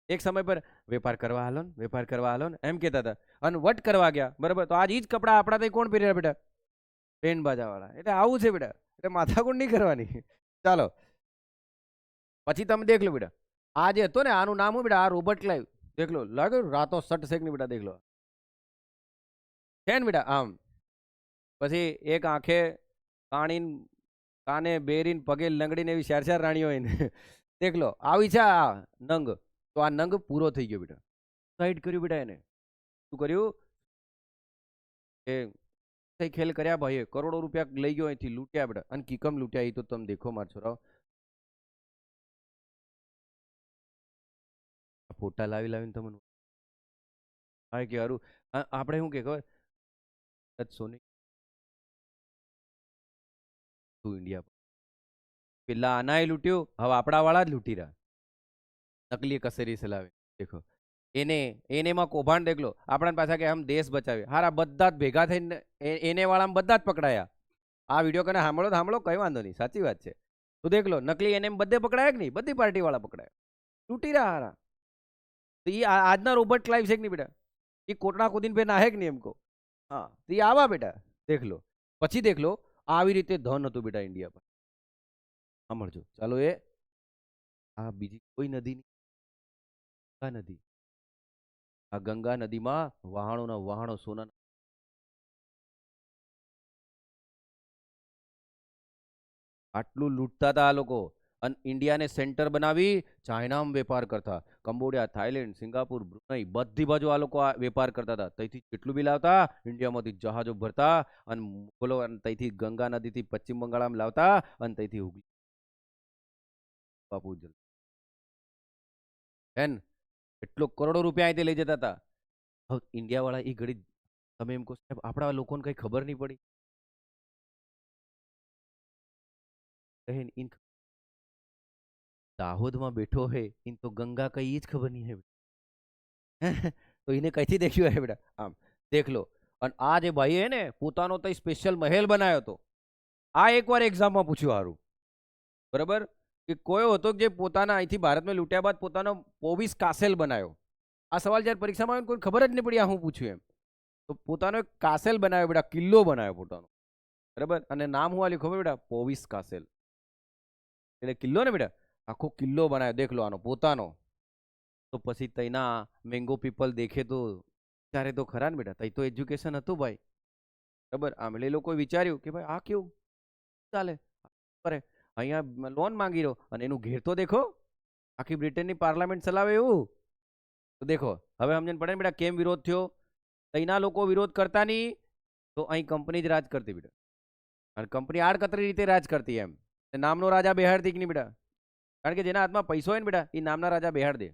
એક સમય પર વેપાર કરવા હાલો ને, વેપાર કરવા હાલો ને એમ કહેતા હતા. અને વટ કરવા ગયા, બરાબર. તો આજ ઈ જ કપડા આપણા ત્યાં કોણ પહેર્યા બેટા? બેન બાજા વાળા. એટલે આવું છે બેટા, એટલે માથાકૂટ નહીં કરવાની. ચાલો પછી તમે દેખ લો બેટા, આ જે હતો ને આનું નામ હું બેટા? આ રોબર્ટ ક્લાઇવ. દેખ લો, લાગે રાતો સટ શેક ની બેટા. દેખ લો છે ને બેટા. આમ પછી એક આંખે કાણીન, કાને બેરીન, પગે લંગડીને એવી 4 રાણીઓ હોય ને. દેખ લો આવી છે આ નંગ. તો આ નંગ પૂરો થઈ ગયો બેટા. સાઈડ કર્યું બેટા એને. શું કર્યું? એ ખેલ કર્યા ભાઈ, કરોડો રૂપિયા લઈ ગયો અહીંથી, લૂંટ્યા બેટા. અને કીકમ લૂંટ્યા એ તો તમે દેખો માર છોરાઓ. ફોટા લાવી લાવીને તમને હા કે હારું. આપણે શું કે ખબર? સોની ઇન્ડિયા પેલા આનાએ લૂંટ્યું, હવે આપણા વાળા જ લૂંટી રહ્યા. નકલી કસેરી ચલાવે દેખો એને, એનેમાં કૌભાંડ દેખલો. આપણા પાછા કે આમ દેશ બચાવે, હારા બધા જ ભેગા થઈને એને વાળા બધા જ પકડાયા. આ વિડીયો કને સાંભળો સાંભળો, કઈ વાંધો નહીં, સાચી વાત છે. તો દેખ લો નકલી એને બધે પકડાયા કે નહીં? બધી પાર્ટી વાળા પકડાયા, લૂંટી રહ્યા હારા. તો એ આજના રોબર્ટ ક્લાઇવ છે કે નહીં બેટા? એ કોટડા કુદીન પે ના હે કે નહીં એમ કહો? હા, તો એ આવા બેટા. દેખ લો પછી દેખ લો આવી રીતે ધન હતું બેટા ઇન્ડિયા પર. સાંભળજો ચાલો. એ આ બીજી કોઈ નદી નહીં, ગંગા નદી. આ ગંગા નદીમાં વહાણોના વહાણો સોના, આટલું લૂંટતા હતા આ લોકો. અને ઇન્ડિયાને સેન્ટર બનાવી ચાઇનામાં વેપાર કરતા. કંબોડિયા, થાઈલેન્ડ, સિંગાપુર, બ્રુનઈ બધી બાજુ આ લોકો વેપાર કરતા હતા. ત્યાંથી કેટલું બી લાવતા, ઇન્ડિયામાંથી જહાજો ભરતા અને મોકલો, અને ત્યાંથી ગંગા નદીથી પશ્ચિમ બંગાળમાં લાવતા અને ત્યાંથી હુગલી બાપુ જલ હેન એટલો કરોડો રૂપિયા અહીંથી લઈ જતા હતા. હવે ઇન્ડિયા વાળા એ ઘડી તમે એમ કહો સાહેબ આપણા લોકોને કઈ ખબર નહીં પડી? દાહોદમાં બેઠો હે ઇન તો ગંગા કઈ જ ખબર નહીં હે. તો એને કઈથી દેખ્યું હે બેટા? આમ દેખ લો. અને આ જે ભાઈ હે ને પોતાનો તો સ્પેશિયલ મહેલ બનાવ્યો હતો. આ એકવાર એક્ઝામમાં પૂછ્યું હારું, બરાબર. કે કયો હતો જે પોતાના અહીંથી ભારતમાં લૂંટ્યા બાદ પોતાનો પોવિસ કાસેલ બનાવ્યો. આ સવાલ જ્યારે પરીક્ષામાં આવે કોઈ ખબર જ નહીં પડી આ હું પૂછ્યું એમ. તો પોતાનો એક કાસેલ બનાવ્યો બેટા, કિલ્લો બનાવ્યો પોતાનો, બરાબર. અને નામ હું આલ્યું ખબર બેટા? પોવિસ કાસેલ. એટલે કિલ્લો ને બેટા, આખો કિલ્લો બનાવ્યો, દેખ લો આનો પોતાનો. તો પછી તઈના મેંગો પીપલ દેખે તો ત્યારે તો ખરા ને બેટા, તઈ તો એજ્યુકેશન હતું ભાઈ, બરાબર. આમ એટલે એ લોકોએ વિચાર્યું કે ભાઈ આ કેવું ચાલે, કરે અહીંયા લોન માંગી રહ્યો અને એનું ઘેર તો દેખો, આખી બ્રિટનની પાર્લામેન્ટ ચલાવે એવું. તો દેખો હવે સમજણ પડે ને બેટા કેમ વિરોધ થયો. તઈના લોકો વિરોધ કરતા નહીં તો અહીં કંપની જ રાજ કરતી બેટા, અને કંપની આડકતરી રીતે રાજ કરતી એમ. નામનો રાજા બેહાડતી કે નહીં બેટા? કારણ કે જેના હાથમાં પૈસો હોય ને બેટા એ નામના રાજા બેહાડ દે.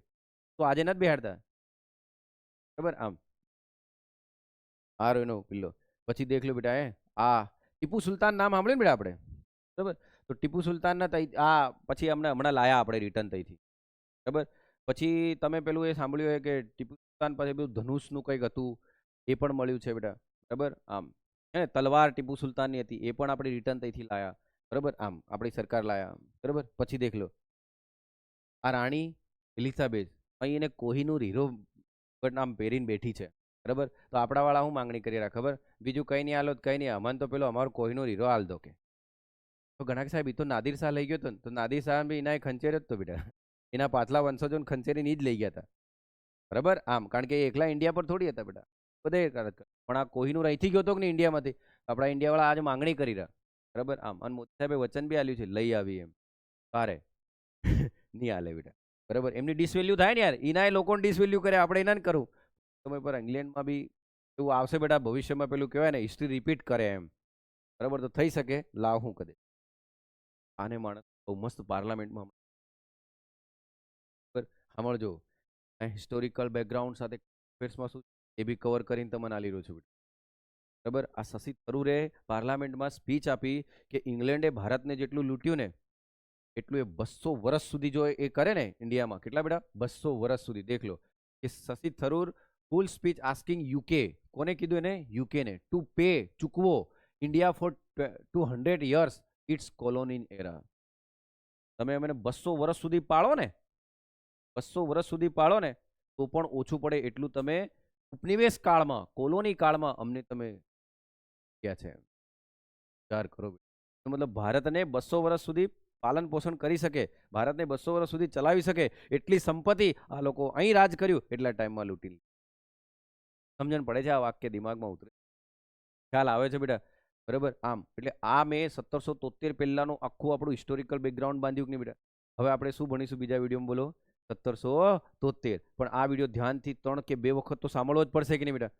તો આજે નથી બેહાડતા, બરાબર. આમ આ એનો કિલ્લો. પછી દેખ લો બેટા, આ ટીપુ સુલતાન નામ સાંભળ્યું ને બેટા આપણે, બરાબર. તો ટીપુ સુલતાનના આ પછી હમણાં લાયા આપણે રિટર્ન તઈથી, બરાબર. પછી તમે પેલું એ સાંભળ્યું હોય કે ટીપુ સુલતાન પાસે પેલું ધનુષનું કંઈક હતું, એ પણ મળ્યું છે બેટા, બરાબર. આમ હે તલવાર ટીપુ સુલતાનની હતી, એ પણ આપણે રિટર્ન તઈથી લાયા, બરાબર. આમ આપણી સરકાર લાયા, બરાબર. પછી દેખ લો આ રાણી એલિઝાબેથ, અહીં એને કોહિનૂર હીરો નામ પહેરીને બેઠી છે, બરાબર. તો આપણા વાળા હું માંગણી કરી રહ્યા ખબર? બીજું કઈ નહીં હાલો, કઈ નહીં, અમન તો પેલો અમારો કોહિનૂર હીરો હાલ દો કે. તો ગણાક સાહેબ એ તો નાદિર શાહ લઈ ગયો હતો ને, તો નાદિર શાહ બી એના ખંચેર જ તો બેટા, એના પાછલા વંશજોને ખંચેરીને જ લઈ ગયા હતા, બરાબર. આમ કારણ કે એકલા ઇન્ડિયા પર થોડી હતા બેટા, બધે પણ આ કોહિનૂર અહીંથી ગયો હતો કે નહીં ઇન્ડિયામાંથી, આપણા ઇન્ડિયા વાળા આજે માંગણી કરી રહ્યા, બરાબર. આમ અને મોદી સાહેબે વચન બી આલ્યું છે લઈ આવી એમ, તારે નહીં હાલે બેટા, બરાબર. એમની ડિસવેલ્યુ થાય ને યાર, એના લોકોને ડિસવેલ્યુ કરે, આપણે એના જ કરું. સમય પર ઇંગ્લેન્ડમાં બી એવું આવશે બેટા ભવિષ્યમાં, પેલું કહેવાય ને હિસ્ટ્રી રિપીટ કરે એમ, બરાબર. તો થઈ શકે લાવ હું કદે આને માણસ બહુ મસ્ત પાર્લામેન્ટમાં સાંભળજો, હિસ્ટોરિકલ બેકગ્રાઉન્ડ સાથે અફેર્સમાં શું એ બી કવર કરીને તમને આલી રહ્યો છું, બરાબર. આ શશી થરૂરે પાર્લામેન્ટમાં સ્પીચ આપી કે ઇંગ્લેન્ડે ભારતને જેટલું લૂંટ્યું ને એટલું એ 200 વર્ષ સુધી જો એ કરે ને ઇન્ડિયામાં, કેટલા બેટા? 200 વર્ષ સુધી. દેખ લો કે Shashi Tharoor full speech asking UK, કોને કીધું એને? યુકે ને, ટુ પે, ચૂકવો India for 200 years its colony era. તમે અમને 200 વર્ષ સુધી પાળો ને, 200 વર્ષ સુધી પાળો ને તો પણ ઓછું પડે એટલું તમે ઉપનિવેશ કાળમાં, કોલોની કાળમાં અમને તમે ક્યાં છે વિચાર કરો. મતલબ ભારતને 200 વર્ષ સુધી પાલન પોષણ કરી શકે, ભારતને 200 વર્ષ સુધી ચલાવી શકે એટલી સંપત્તિ આ લોકો અહીં રાજ કર્યું એટલા ટાઈમમાં લૂંટી. સમજણ પડે છે આ વાક્ય દિમાગમાં ઉતરે, ખ્યાલ આવે છે બેટા, બરાબર. આમ એટલે આ મેં 1773 પહેલાનું આખું આપણું હિસ્ટોરિકલ બેકગ્રાઉન્ડ બાંધ્યું કે નહીં બેટા. હવે આપણે શું ભણીશું બીજા વિડીયોમાં બોલો? 1773. પણ આ વિડીયો ધ્યાનથી 3 કે 2 વખત તો સાંભળવો જ પડશે કે નહીં બેટા?